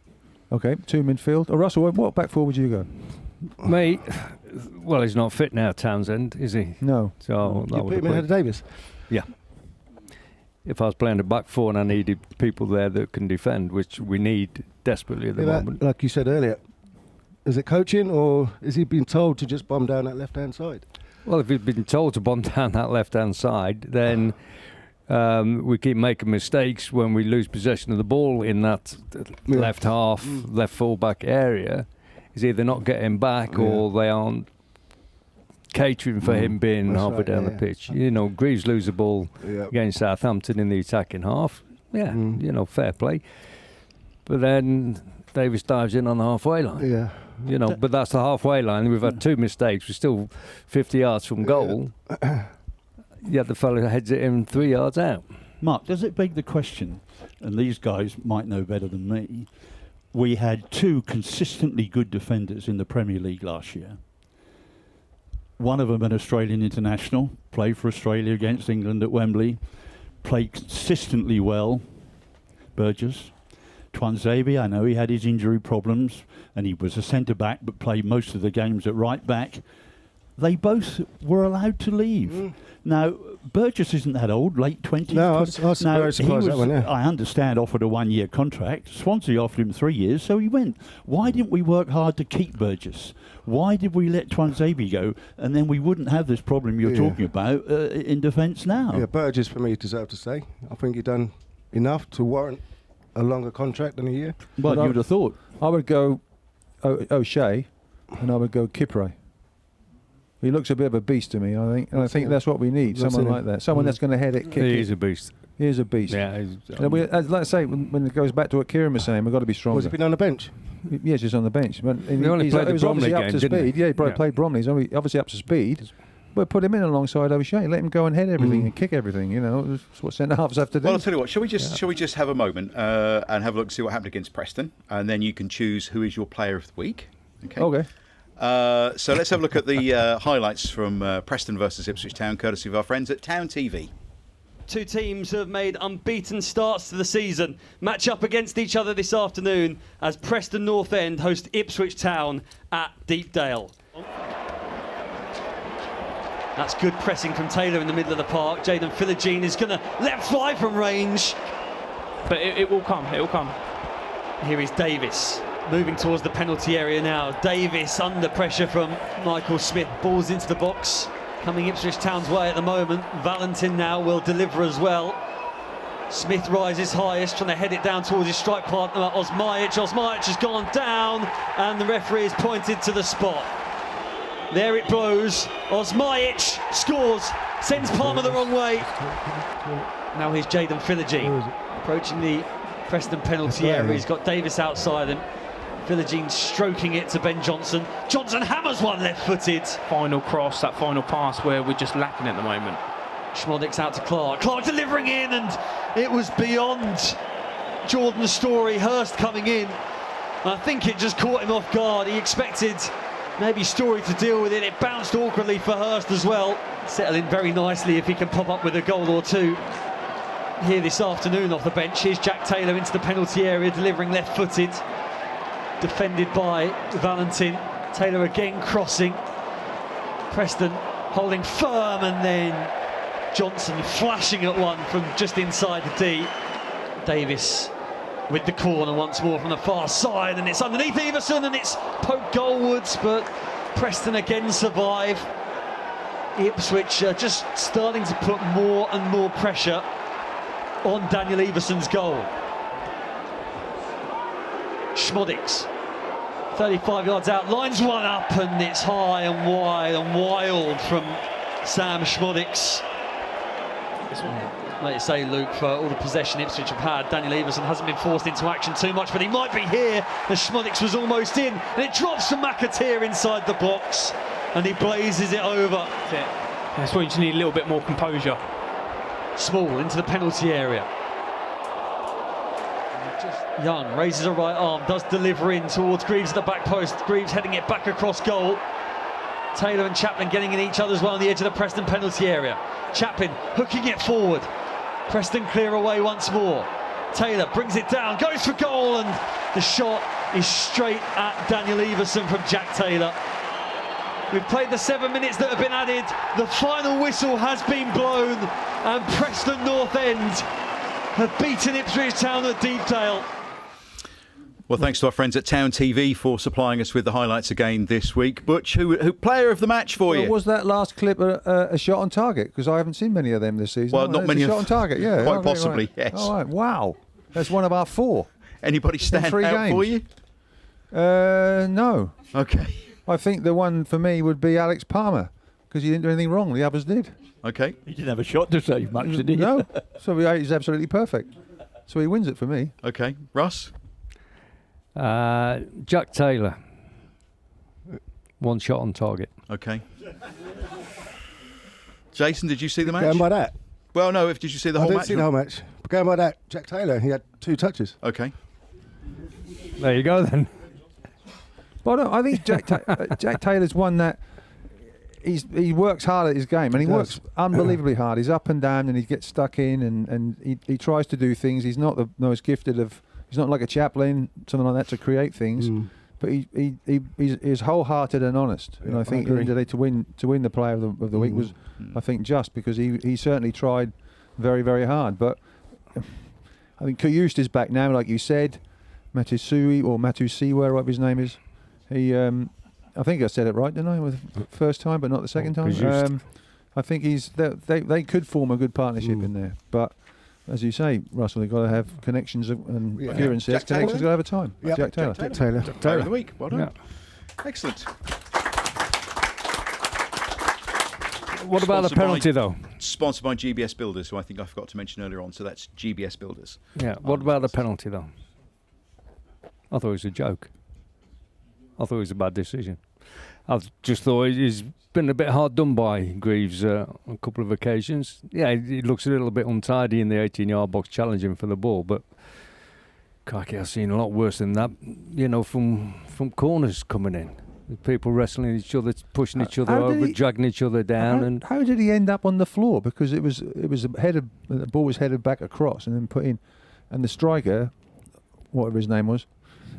Okay, two midfield. Oh, Russell, what back four would you go? mate, well, he's not fit now, Townsend, is he? No. So that You would put have him ahead of played. Davis. Yeah. If I was playing a back four and I needed people there that can defend, which we need desperately at the Yeah, moment. like you said earlier, is it coaching or is he being told to just bomb down that left-hand side? Well, if he'd been told to bomb down that left-hand side, then we keep making mistakes when we lose possession of the ball in that Yeah. left half, left full-back area. He's either not getting back or they aren't catering for him being That's halfway right, down yeah, the pitch. You know, Greaves lose the ball Yeah. against Southampton in the attacking half. Yeah, you know, fair play. But then Davis dives in on the halfway line. Yeah. You know, but that's the halfway line. We've had two mistakes. We're still 50 yards from goal. Yet the fella heads it in 3 yards out. Mark, does it beg the question, and these guys might know better than me, we had 2 consistently good defenders in the Premier League last year. One of them an Australian international, played for Australia against England at Wembley, played consistently well, Burgess. Tuanzebe, I know he had his injury problems, and he was a centre-back, but played most of the games at right-back. They both were allowed to leave. Now, Burgess isn't that old, late 20s. No, I was very surprised at that one, yeah. I understand, offered a 1-year contract. Swansea offered him 3 years, so he went. Why didn't we work hard to keep Burgess? Why did we let Tuanzebe go, and then we wouldn't have this problem you're talking about in defence now? Yeah, Burgess, for me, deserved to stay. I think he done enough to warrant a longer contract than a year. Well, you would have thought. I would go O'Shea, and I would go Kipre. He looks a bit of a beast to me, I think, and I think that's what we need. Someone like that, someone that's going to head it, kick it. He's a beast. He is a beast. Yeah. As like I say, when it goes back to what Kieran was saying, we've got to be stronger. Was he been on the bench? Yes, he's on the bench. But He only played the was Bromley obviously up game, to didn't speed. he? Yeah, he played Bromley. He's obviously up to speed. But put him in alongside O'Shea. Let him go and head everything and kick everything. You know, that's what centre halves have to do. Well, I'll tell you what. Shall we just have a moment and have a look and see what happened against Preston, and then you can choose who is your player of the week. Okay. So let's have a look at the highlights from Preston versus Ipswich Town, courtesy of our friends at Town TV. 2 teams have made unbeaten starts to the season. Match up against each other this afternoon as Preston North End host Ipswich Town at Deepdale. That's good pressing from Taylor in the middle of the park. Jaden Philogene is going to let fly from range. But it will come, it will come. Here is Davis, moving towards the penalty area now. Davis under pressure from Michael Smith. Balls into the box. Coming Ipswich Town's way at the moment. Valentin now will deliver as well. Smith rises highest, trying to head it down towards his strike partner, Osmajic. Osmajic has gone down, and the referee has pointed to the spot. There it blows. Osmajic scores, sends Palmer the wrong way. Now here's Jaden Philogene approaching the Preston penalty area. He's got Davis outside him. Philogene stroking it to Ben Johnson. Johnson hammers one left-footed. Final cross, that final pass where we're just lacking at the moment. Schmoddick's out to Clark. Clark delivering in, and it was beyond Jordan's story. Hurst coming in. And I think it just caught him off guard. He expected maybe Story to deal with it. It bounced awkwardly for Hurst as well. Settle in very nicely if he can pop up with a goal or two here this afternoon off the bench. Here's Jack Taylor into the penalty area, delivering left-footed. Defended by Valentin. Taylor again crossing. Preston holding firm, and then Johnson flashing at one from just inside the D. Davis with the corner once more from the far side, and it's underneath Everson, and it's poked goalwards, but Preston again survive. Ipswich just starting to put more and more pressure on Daniel Everson's goal. Schmoddick's 35 yards out, lines one up, and it's high and wide and wild from Sam Schmoddick's. Like you say, Luke, for all the possession Ipswich have had, Daniel Everson hasn't been forced into action too much, but he might be here as Schmoddick's was almost in, and it drops from McAteer inside the box, and he blazes it over. That's where you just need a little bit more composure. Small into the penalty area. Young raises a right arm, does deliver in towards Greaves at the back post. Greaves heading it back across goal. Taylor and Chapman getting in each other's way on the edge of the Preston penalty area. Chapman hooking it forward. Preston clear away once more. Taylor brings it down, goes for goal, and the shot is straight at Daniel Everson from Jack Taylor. We've played the 7 minutes that have been added. The final whistle has been blown, and Preston North End have beaten Ipswich Town at Deepdale. Well, thanks to our friends at Town TV for supplying us with the highlights again this week. Butch, who player of the match for you? Was that last clip a shot on target? Because I haven't seen many of them this season. Well, not many. Shot on target, yeah. Quite possibly, right. Yes. All right, wow. That's one of our 4. Anybody stand out games. for you? No. Okay. I think the one for me would be Alex Palmer, because he didn't do anything wrong. The others did. Okay. He didn't have a shot to save much, did he? No. So he's absolutely perfect. So he wins it for me. Okay. Russ? Jack Taylor. 1 shot on target. Okay. Jason, did you see the match? Going by that. Well, no. Did you see the I whole didn't match? see the whole match. But going by that, Jack Taylor, he had 2 touches. Okay. There you go then. Well, no, I think Jack Taylor's one that he works hard at his game, and he works unbelievably hard. He's up and down, and he gets stuck in, and he tries to do things. He's not the most gifted of. He's not like a Chaplin, something like that, to create things. But he's wholehearted and honest. And I think at the end of the day, to win the Player of the Week was, I think, just because he certainly tried very, very hard. But I think Kuyust is back now, like you said. Matusui or Matusiwa, whatever his name is. He, I think I said it right, didn't I? With the first time, but not the second time. I think they could form a good partnership in there. But as you say, Russell, they've got to have connections, and Kieran says connections got to have a time. Yep. Jack Taylor. Jack Taylor. Player of the Week. Well done. Yeah. Excellent. What about the Sponsored by- penalty, though? Sponsored by GBS Builders, who I think I forgot to mention earlier on. So that's GBS Builders. Yeah. What about the penalty, though? I thought it was a joke. I thought it was a bad decision. I just thought he's been a bit hard done by, Greaves, on a couple of occasions. Yeah, he looks a little bit untidy in the 18-yard box challenging for the ball, but crikey, I've seen a lot worse than that, from corners coming in. People wrestling each other, pushing each other over, dragging each other down. How did he end up on the floor? Because it was the ball was headed back across and then put in, and the striker, whatever his name was,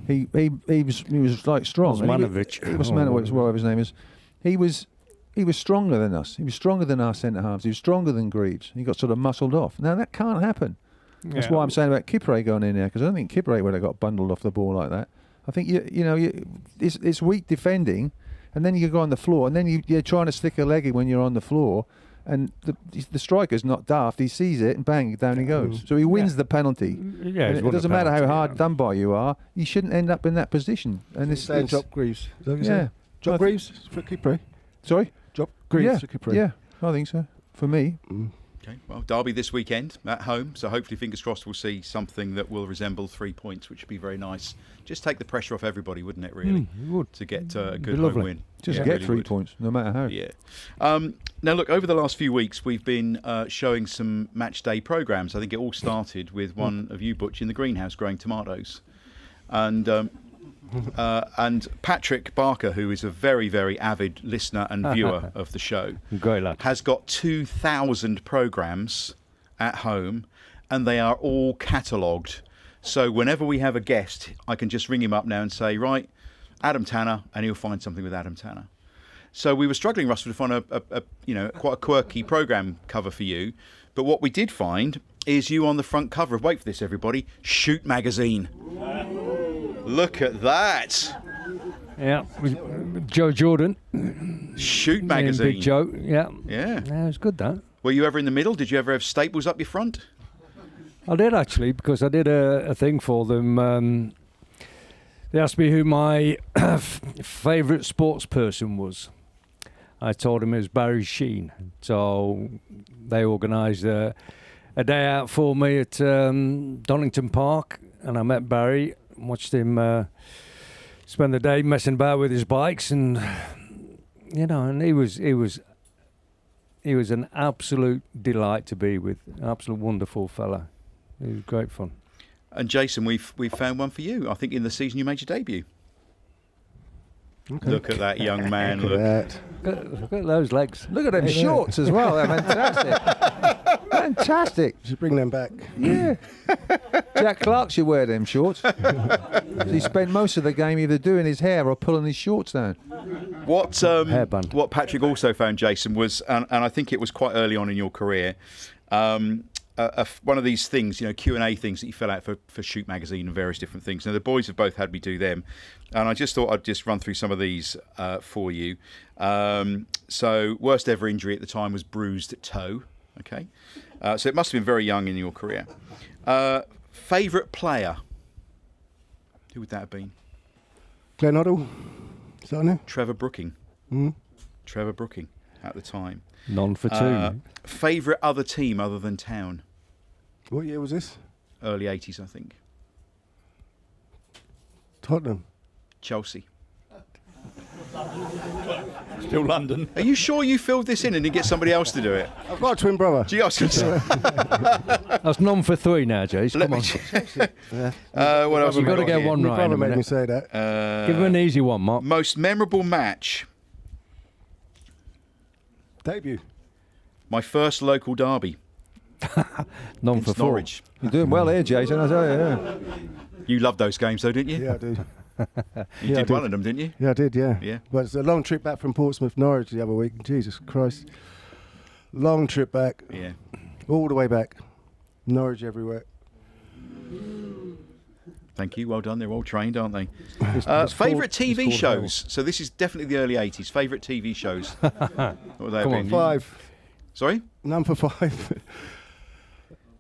he was like strong. Osmanovic. Osmanovic, whatever his name is. He was stronger than us. He was stronger than our centre halves. He was stronger than Greaves. He got sort of muscled off. Now that can't happen. That's why I'm saying about Kipre going in there, because I don't think Kipre would have got bundled off the ball like that. I think it's weak defending, and then you go on the floor, and then you're trying to stick a leg in when you're on the floor, and the striker's not daft. He sees it and bang, down he goes. So he wins the penalty. Yeah, And it doesn't matter how hard done by you are. You shouldn't end up in that position. And it's Drop Greaves. Is that what you yeah. said? Drop Greaves for Kipre. Sorry. Drop Greaves for Kipre. Yeah, I think so. For me. Okay. Well, Derby this weekend at home, so hopefully, fingers crossed, we'll see something that will resemble 3 points, which would be very nice. Just take the pressure off everybody, wouldn't it? Really, to get a good home win. Just Yeah, get really 3 would. points, no matter how. Yeah. Now, look, over the last few weeks, we've been showing some match day programmes. I think it all started with one of you, Butch, in the greenhouse growing tomatoes. And Patrick Barker, who is a very, very avid listener and viewer of the show, Great lad. has got 2,000 programmes at home, and they are all catalogued. So whenever we have a guest, I can just ring him up now and say, right, Adam Tanner, and he'll find something with Adam Tanner. So we were struggling, Russell, to find a quite a quirky programme cover for you. But what we did find is you on the front cover of, wait for this, everybody, Shoot magazine. Look at that. Yeah, with Joe Jordan. Shoot Me and magazine. Big Joe. Yeah. Yeah. Yeah, it was good, that. Were you ever in the middle? Did you ever have staples up your front? I did, actually, because I did a thing for them. They asked me who my favourite sports person was. I told them it was Barry Sheen. So they organised a day out for me at Donington Park, and I met Barry, watched him spend the day messing about with his bikes, and and he was an absolute delight to be with, an absolute wonderful fella. It was great fun. And Jason, we've found one for you. I think in the season you made your debut. Okay. Look at that young man. Look at that. Look at those legs. Look at them shorts as well. They're fantastic. Fantastic. Should bring them back. Yeah. Jack Clark should wear them shorts. He spent most of the game either doing his hair or pulling his shorts down. Hairband. What Patrick also found, Jason, was, and I think it was quite early on in your career, one of these things, Q&A things that you fill out for Shoot magazine and various different things. Now, the boys have both had me do them, and I just thought I'd just run through some of these for you. So, worst ever injury at the time was bruised toe. Okay, so it must have been very young in your career. Favourite player? Who would that have been? Glenn Hoddle. Is that on there? Trevor Brooking. Trevor Brooking at the time. None for two. Favourite other team other than Town? What year was this? Early 80s, I think. Tottenham. Chelsea. Still London. Are you sure you filled this in and didn't get somebody else to do it? I've got a twin brother. Gee, I was going to say. That's none for three now, Jace. Come on. What else? You've we got to get here? one My right. brother In a made me minute. say that. Give him an easy one, Mark. Most memorable match. Debut. My first local derby. None for It's four. Norwich. You're doing well here, Jason, I tell you. Yeah. You loved those games, though, didn't you? Yeah, I do. You I did did. one of them, didn't you? Yeah, I did, yeah. Yeah. But it's a long trip back from Portsmouth, Norwich the other week. Jesus Christ. Long trip back. Yeah. All the way back. Norwich everywhere. Thank you. Well done. They're all trained, aren't they? It's Favourite called- it's TV called shows. So this is definitely the early 80s. Favourite TV shows. What would they Come have on. been? 5. Sorry? None for 5.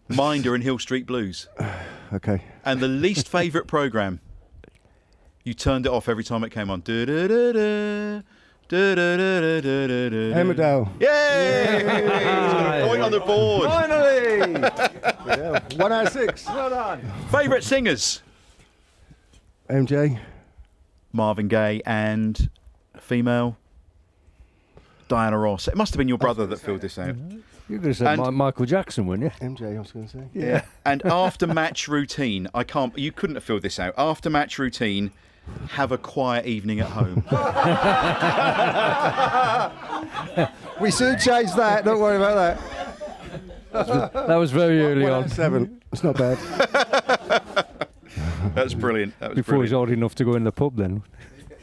Minder and Hill Street Blues. Okay. And the least favourite programme. You turned it off every time it came on. Da-da-da-da, da-da-da-da-da-da. Emmerdale. Yay! He's got a point on the board. Finally! Yeah, 1 out of 6. Well done. Favourite singers? MJ. Marvin Gaye and female Diana Ross. It must have been your brother that filled this out. You could have said And- Michael Jackson, wouldn't you? MJ, I was going to say. Yeah. And after match routine, you couldn't have filled this out. After match routine, have a quiet evening at home. We soon change that, don't worry about that. That was very early 1 out on. of 7. It's not bad. That's brilliant. That was Before he's brilliant. old enough to go in the pub, then.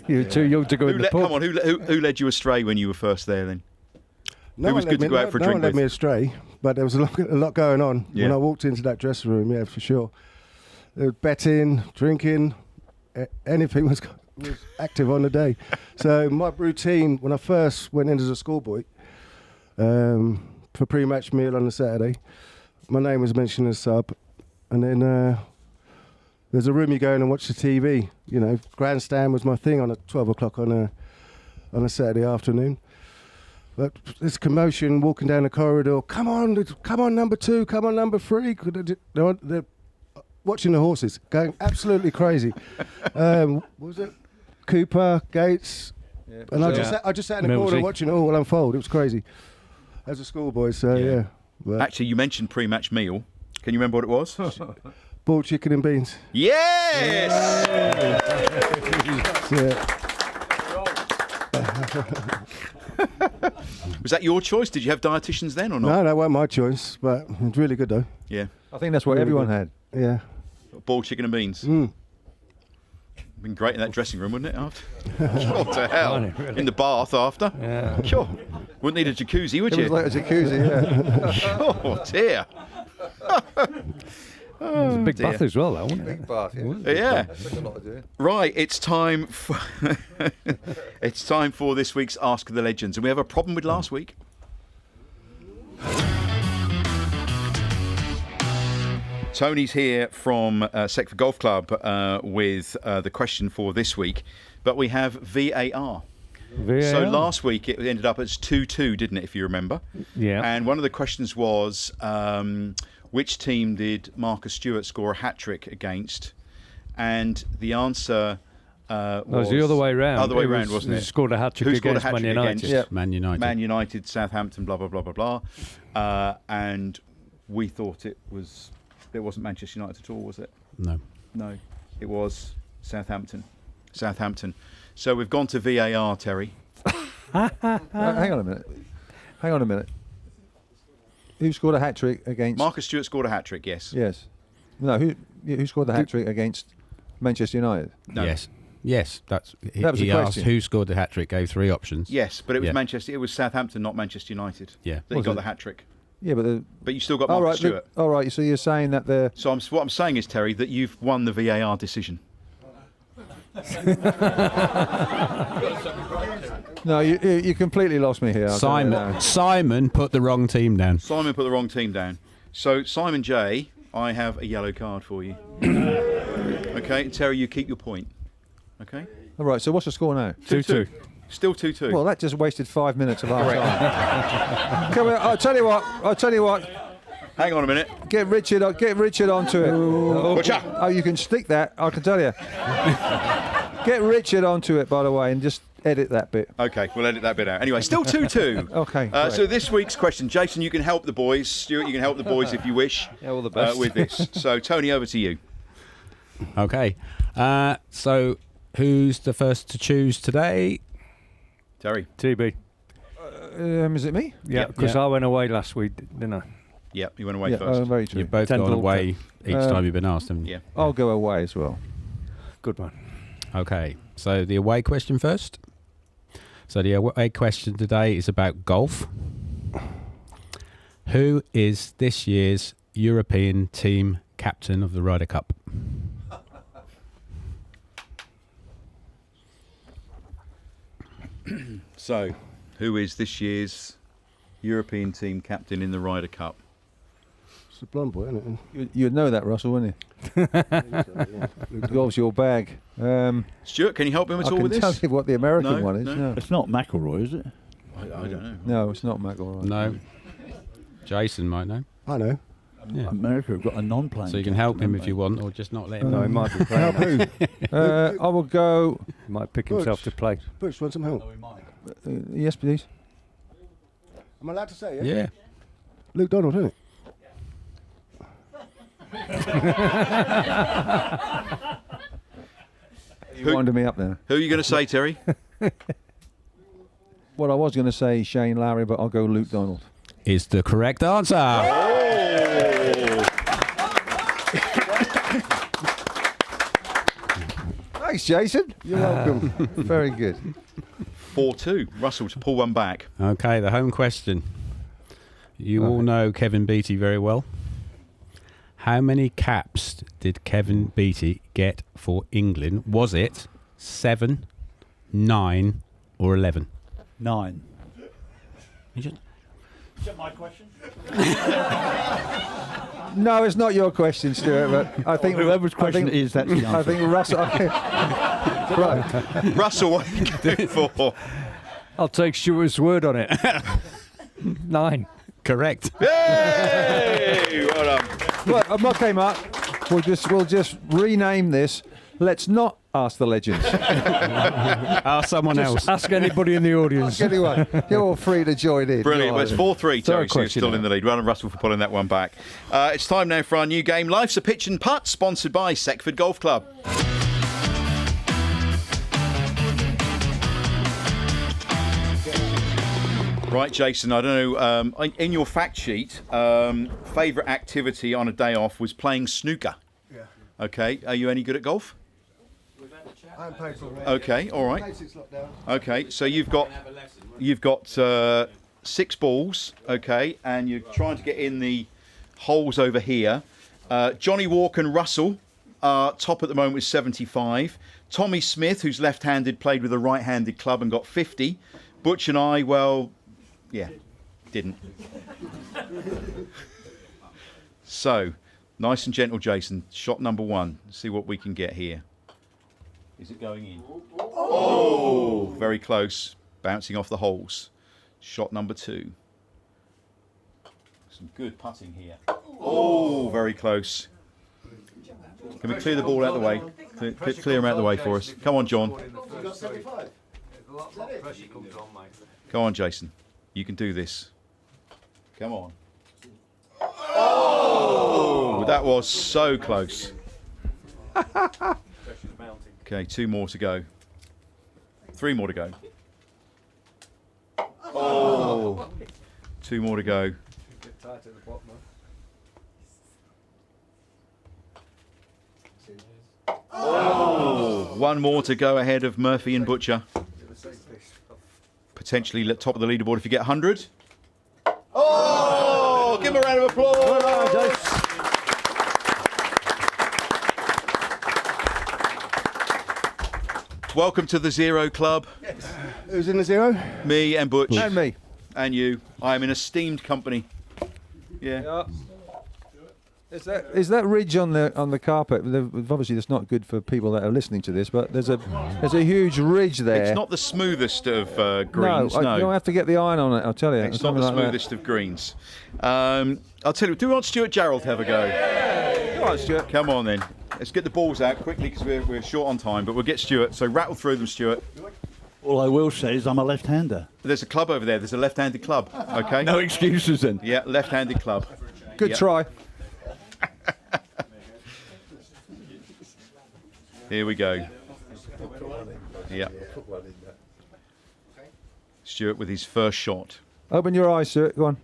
You were too young to go in the pub. Come on, who led you astray when you were first there then? No Who was one good led to go out for a no drink one led with? me astray, but there was a lot going on Yeah. when I walked into that dressing room. Yeah, for sure. There was betting, drinking, anything was active on the day. So my routine when I first went in as a schoolboy for pre-match meal on the Saturday, my name was mentioned as sub, and then there's a room you go in and watch the TV. You know, grandstand was my thing on at 12 o'clock on a Saturday afternoon. But this commotion walking down the corridor, come on, number 2, come on, number 3. They're watching the horses, going absolutely crazy. What was it? Cooper, Gates. Yeah. And I just sat in the corner Millsy. watching it all unfold. It was crazy. As a schoolboy, so yeah. But Actually, you mentioned pre-match meal. Can you remember what it was? boiled chicken and beans. Yes! Yeah. Was that your choice? Did you have dietitians then or not? No, that wasn't my choice, but it's really good though. Yeah. I think that's what Really everyone good. had. Yeah. Boiled chicken and beans. Mm. Been great in that dressing room, wouldn't it? After? What the hell? Wouldn't it, really? In the bath after? Yeah. Sure. Wouldn't need a jacuzzi, would It you? was like a jacuzzi, yeah. Oh dear. It was a big dear. bath as well, though, wasn't it? Big bath, Yeah. Took a lot to do it. Right, it's time for it's time for this week's Ask the Legends, and we have a problem with last week. Tony's here from Seckford Golf Club with the question for this week, but we have VAR. So last week it ended up as 2-2, didn't it, if you remember? Yeah. And one of the questions was, which team did Marcus Stewart score a hat-trick against? And the answer was... It was the other way round. Other way round, wasn't He it? scored a hat-trick Who scored a against Man hat-trick United. against? Yeah. Man United. Man United, Southampton, blah, blah, blah, blah, blah. And we thought it wasn't Manchester United at all, was it? No. No, it was Southampton. Southampton. So we've gone to VAR, Terry. Hang on a minute. Who scored a hat trick against? Marcus Stewart scored a hat-trick, yes. Yes. No, who scored the hat trick against Manchester United? No. Yes. Yes. That was the he asked question. who scored the hat trick, gave 3 options. Yes, but it was Yeah. Manchester. It was Southampton, not Manchester United. Yeah. That he got the hat-trick. Yeah, but But you still got all Marcus right. Stewart. All right. So you're saying that the So what I'm saying is, Terry, that you've won the VAR decision. no, you completely lost me here. I'll tell you now. Simon put the wrong team down. Simon put the wrong team down. So, Simon J, I have a yellow card for you. Okay, Terry, you keep your point. Okay? All right. So what's the score now? 2-2. Still 2-2. Well, that just wasted 5 minutes of our time. Come on, I'll tell you what. Hang on a minute. Get Richard onto it. Gotcha. Oh, you can stick that. I can tell you. Get Richard onto it, by the way, and just edit that bit. Okay, we'll edit that bit out. Anyway, still 2-2. Okay, So this week's question, Jason, you can help the boys. Stuart, you can help the boys if you wish. Yeah, all the best. With this. So, Tony, over to you. Okay. So who's the first to choose today? Terry. TB. Is it me? Yeah, because I went away last week, didn't I? Yeah, you went away Yeah, first. very true. You've both Ten gone to away each time you've been asked, haven't you? Yeah. I'll go away as well. Good one. Okay. So the away question first. So the away question today is about golf. Who is this year's European team captain of the Ryder Cup? So, who is this year's European team captain in the Ryder Cup? It's a blonde boy, isn't it? You'd know that, Russell, wouldn't you? Golf's your bag. Stuart, can you help him at I all can with this? tell you what the American No, one is. no. No. It's not McIlroy, is it? I don't know. No, it's not McIlroy. No. Jason might know. I know. Yeah. America have got a non-playing. So you can help him if you want, or just not let him No, he know. might be playing. Help who? I will go. He might pick himself to play. Butch, want some help? Yes, please. Am I allowed to say it? Yeah. Luke Donald, isn't it? You winding me up now. Who are you going to say, Terry? Well, I was going to say Shane Lowry, but I'll go Luke Donald. Is the correct answer. Thanks, Jason. You're welcome. Very good. 4-2. Russell to pull one back. Okay, the home question. You all know Kevin Beattie very well. How many caps did Kevin Beattie get for England? Was it 7, 9 or 11? 9. You just- Is that my question? No, it's not your question, Stuart. But I think Whoever's question is, that's the answer. I think Russell. Right. Russell, what are you going to do for? I'll take Stuart's word on it. 9. Correct. Hey! Well done. Look, okay, Mark. We'll just rename this. Let's not ask the legends. Ask someone else. Ask anybody in the audience. Anyway, you're all free to join in. Brilliant. Well, it's 4-3, Terry, so you're question still now. in the lead. Well done, Russell, for pulling that one back. It's time now for our new game, Life's a Pitch and Putt, sponsored by Seckford Golf Club. Right, Jason, I don't know, in your fact sheet, favourite activity on a day off was playing snooker. Yeah. Okay, are you any good at golf? I haven't played for a while. Okay, all right. Played since lockdown. Okay, so you've got 6 balls, okay, and you're trying to get in the holes over here. Johnny Walker and Russell are top at the moment with 75. Tommy Smith, who's left-handed, played with a right-handed club and got 50. Butch and I, well, yeah, didn't. So, nice and gentle, Jason. Shot number 1. See what we can get here. Is it going in? Oh, very close. Bouncing off the holes. Shot number 2. Some good putting here. Oh, very close. Can we clear the ball out of the way? Clear him out of the way for us. Come on, John. Come on, Jason. You can do this. Come on. Oh, that was so close. Okay, 2 more to go. 3 more to go. Oh, 2 more to go. Oh, 1 more to go ahead of Murphy and Butcher. Potentially top of the leaderboard if you get 100. Oh, give him a round of applause. Welcome to the Zero Club. Who's in the 0? Me and Butch. And me. And you. I am in esteemed company. Yeah. Is that ridge on the carpet? Obviously, that's not good for people that are listening to this, but there's a huge ridge there. It's not the smoothest of greens. No, you don't have to get the iron on it. I'll tell you. It's not the smoothest of greens. I'll tell you. Do we want Stuart Gerald to have a go? Come on, Stuart. Come on then. Let's get the balls out quickly because we're short on time. But we'll get Stuart. So rattle through them, Stuart. All I will say is I'm a left-hander. There's a club over there. There's a left-handed club. Okay. No excuses then. Yeah, left-handed club. Good Yep. try. Here we go. Yeah. Stuart with his first shot, Open your eyes, sir. Go on.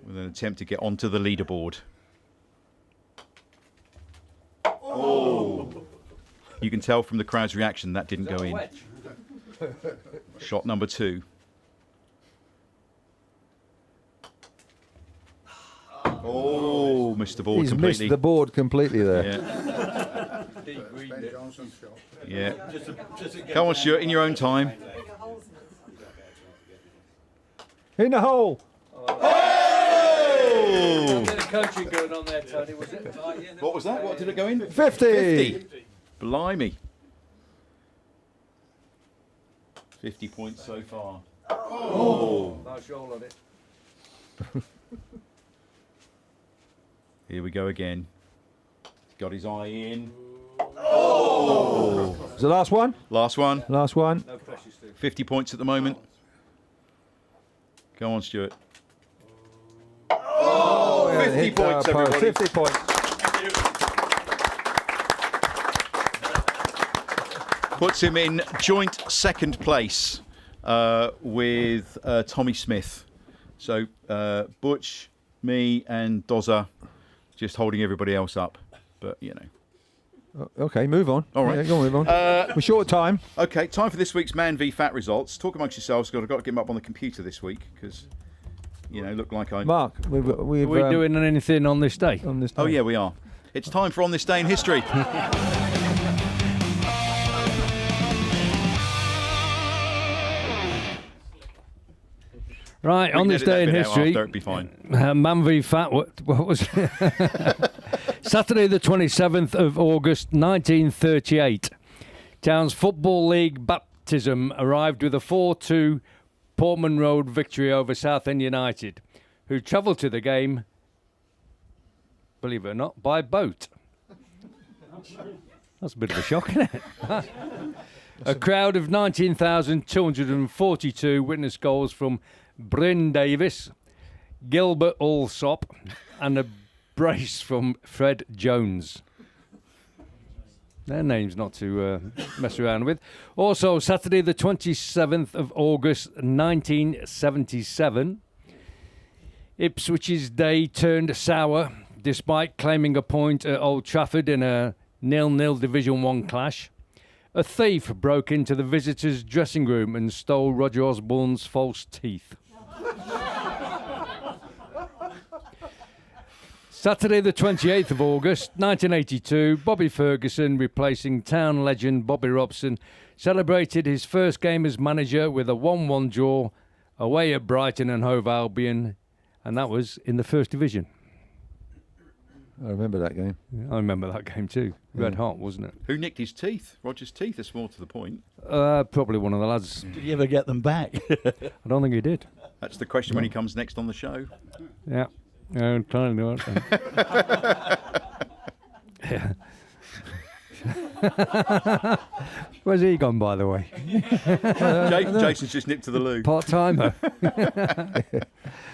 with an attempt to get onto the leaderboard. Oh! You can tell from the crowd's reaction that didn't go in. Shot number 2. Oh, missed the board He's completely. missed the board completely there. Yeah. Yeah. Come on, Stuart, in your own time. In the hole. Oh! Bit of coaching going on there, Tony, was it? What was that? What did it go in? 50. Blimey. 50 points so far. Oh! Nice roll on it. Here we go again. Got his eye in. Is the last one? Last one. Last one. 50 points at the moment. Go on, Stuart. Oh! 50 points, everybody. 50 points. Puts him in joint second place with Tommy Smith. So Butch, me and Dozzell just holding everybody else up. But, you know. Okay, move on. All right. Yeah, go on, move on. We're short of time. Okay, time for this week's Man v Fat results. Talk amongst yourselves. I've got to get them up on the computer this week because, you know, look like I... Mark, we've Are we doing anything on this day? on this. Oh, yeah, we are. It's time for On This Day in History. Right, on this day in history, It'll be fine. Man v Fat, what was it? Saturday the 27th of August 1938. Town's Football League baptism arrived with a 4-2 Portman Road victory over Southend United, who travelled to the game, believe it or not, by boat. That's a bit of a shock, isn't it? A crowd of 19,242 witnessed goals from Bryn Davis, Gilbert Allsop, and a brace from Fred Jones. Their names not to mess around with. Also, Saturday the 27th of August 1977, Ipswich's day turned sour despite claiming a point at Old Trafford in a 0-0 Division 1 clash. A thief broke into the visitors' dressing room and stole Roger Osborne's false teeth. Saturday the 28th of August 1982, Bobby Ferguson, replacing town legend Bobby Robson, celebrated his first game as manager with a 1-1 draw away at Brighton and Hove Albion, and that was in the First Division. I remember that game. I remember that game too. Red hot, wasn't it? Who nicked his teeth? Roger's teeth. That's more to the point. Probably one of the lads. Did you ever get them back? I don't think he did. That's the question when he comes next on the show. Yeah. I'm trying to do it. Yeah. Where's he gone, by the way? Jason's just nipped to the loo. Part-timer.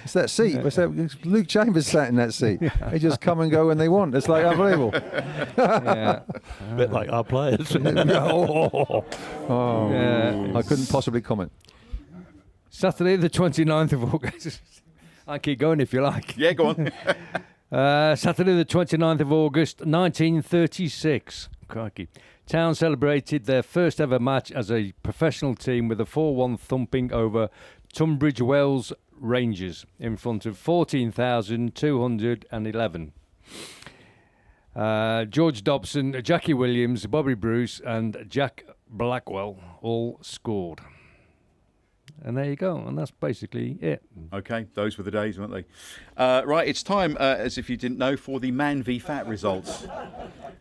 It's that seat. It's Luke Chambers sat in that seat. They just come and go when they want. It's like unbelievable. Yeah. A bit like our players. Oh, Yeah. I couldn't possibly comment. Saturday the 29th of August. I keep going if you like. Yeah, go on. Saturday the 29th of August 1936. Crikey. Town celebrated their first ever match as a professional team with a 4-1 thumping over Tunbridge Wells Rangers in front of 14,211. George Dobson, Jackie Williams, Bobby Bruce and Jack Blackwell all scored. And there you go, and that's basically it. Okay, those were the days, weren't they? Right, it's time, as if you didn't know, for the Man v Fat results.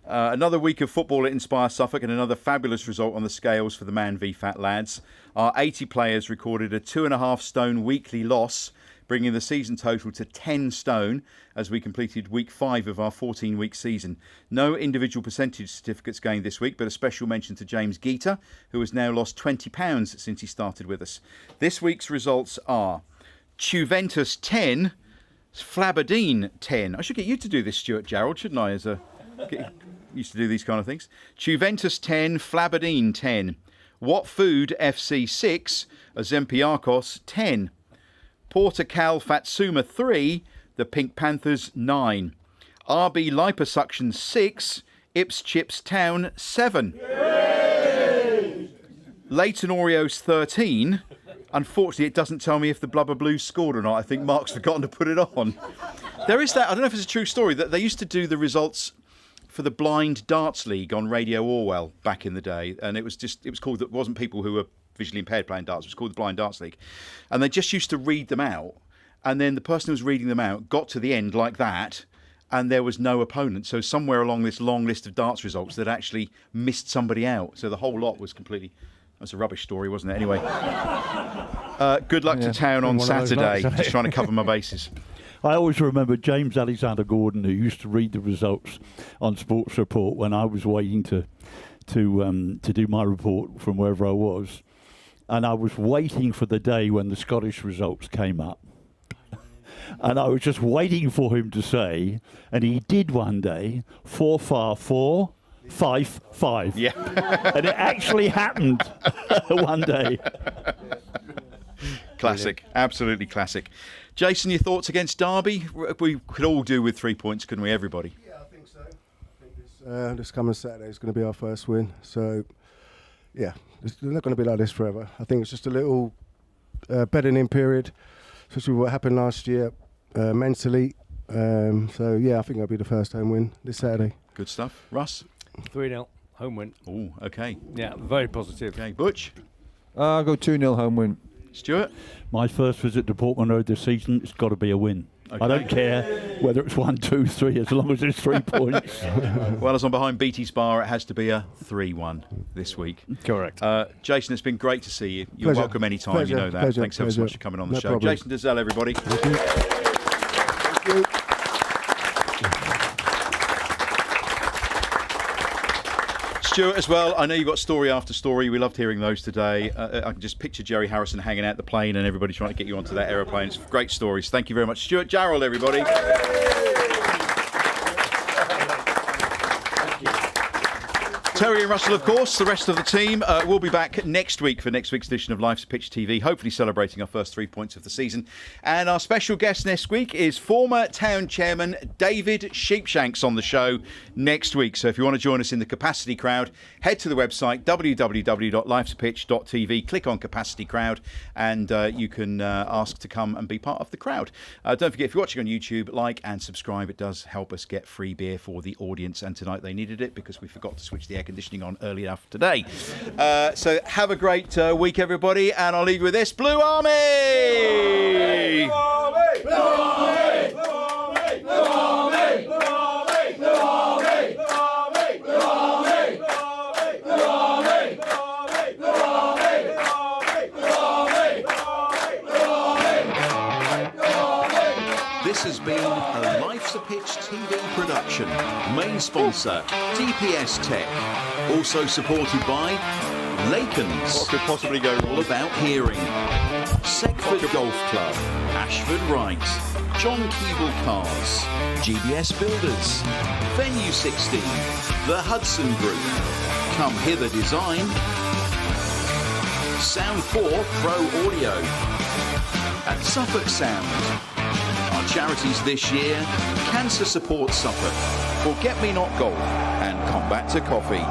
Another week of football at Inspire Suffolk and another fabulous result on the scales for the Man v Fat lads. Our 80 players recorded a 2.5 stone weekly loss, bringing the season total to 10 stone as we completed week 5 of our 14-week season. No individual percentage certificates gained this week, but a special mention to James Geeta, who has now lost £20 since he started with us. This week's results are Juventus 10, Flaberdine 10. I should get you to do this, Stuart Gerald, shouldn't I? Used to do these kind of things. Juventus 10, Flaberdine 10. What Food FC 6, Olympiacos 10. Portugal Fatsuma 3, the Pink Panthers 9. RB Liposuction 6, Ipswich Town 7. Yay! Leighton Oreos 13. Unfortunately, it doesn't tell me if the Blubber Blues scored or not. I think Mark's forgotten to put it on. There is that, I don't know if it's a true story, that they used to do the results for the Blind Darts League on Radio Orwell back in the day, and it was called, it wasn't people who were visually impaired playing darts, it was called the Blind Darts League, and they just used to read them out, and then the person who was reading them out got to the end like that, and there was no opponent. So somewhere along this long list of darts results, they'd actually missed somebody out, so the whole lot was completely... That's a rubbish story, wasn't it? Anyway, good luck to Town on Saturday. Just trying to cover my bases. I always remember James Alexander Gordon, who used to read the results on Sports Report when I was waiting to do my report from wherever I was, and I was waiting for the day when the Scottish results came up, and I was just waiting for him to say, and he did one day, 4-4. 5-5. Yeah. And it actually happened one day. Classic. Absolutely classic. Jason, your thoughts against Derby? We could all do with 3 points, couldn't we, everybody? Yeah, I think so. I think this coming Saturday is going to be our first win. So, yeah, it's not going to be like this forever. I think it's just a little bedding in period, especially what happened last year mentally. So, yeah, I think it'll be the first home win this Saturday. Good stuff. Russ? 3-0, home win. Oh, okay. Yeah, very positive. Okay, Butch? I'll go 2-0 home win. Stuart? My first visit to Portman Road this season, it's got to be a win. Okay. I don't care whether it's 1, 2, 3, as long as it's 3 points. Well, as I'm behind Beatty's bar, it has to be a 3-1 this week. Correct. Jason, it's been great to see you. You're Pleasure. welcome anytime, Pleasure. you know that. Pleasure. Thanks ever so much for coming on the show. Problem. Jason Dozzell, everybody. Thank you. Thank you. Stuart as well, I know you've got story after story. We loved hearing those today. I can just picture Jerry Harrison hanging out the plane and everybody trying to get you onto that aeroplane. It's great stories. Thank you very much. Stuart Gerald, everybody. Terry and Russell, of course, the rest of the team. We'll be back next week for next week's edition of Life's Pitch TV, hopefully celebrating our first 3 points of the season. And our special guest next week is former town chairman David Sheepshanks on the show next week. So if you want to join us in the capacity crowd, head to the website www.lifespitch.tv, click on capacity crowd, and you can ask to come and be part of the crowd. Don't forget, if you're watching on YouTube, like and subscribe. It does help us get free beer for the audience, and tonight they needed it because we forgot to switch the air conditioning on early enough today. So have a great week, everybody, and I'll leave you with this. Blue Army! Blue Army! Blue Army! Blue Army! Blue Army! Blue Army! Blue Army! Blue Army! Blue Army! Blue Army! Blue Army! This has been a Life's a Pitch TV production. Main sponsor, DPS Tech. Also supported by Laken's. What could possibly go all about hearing? Seckford Golf Club. Ashford Wright. John Keeble Cars. GBS Builders. Venue 16. The Hudson Group. Come Hither Design. Sound 4 Pro Audio. And Suffolk Sound. Our charities this year: Cancer Support Suffolk, Forget Me Not Golf, and Combat to Coffee.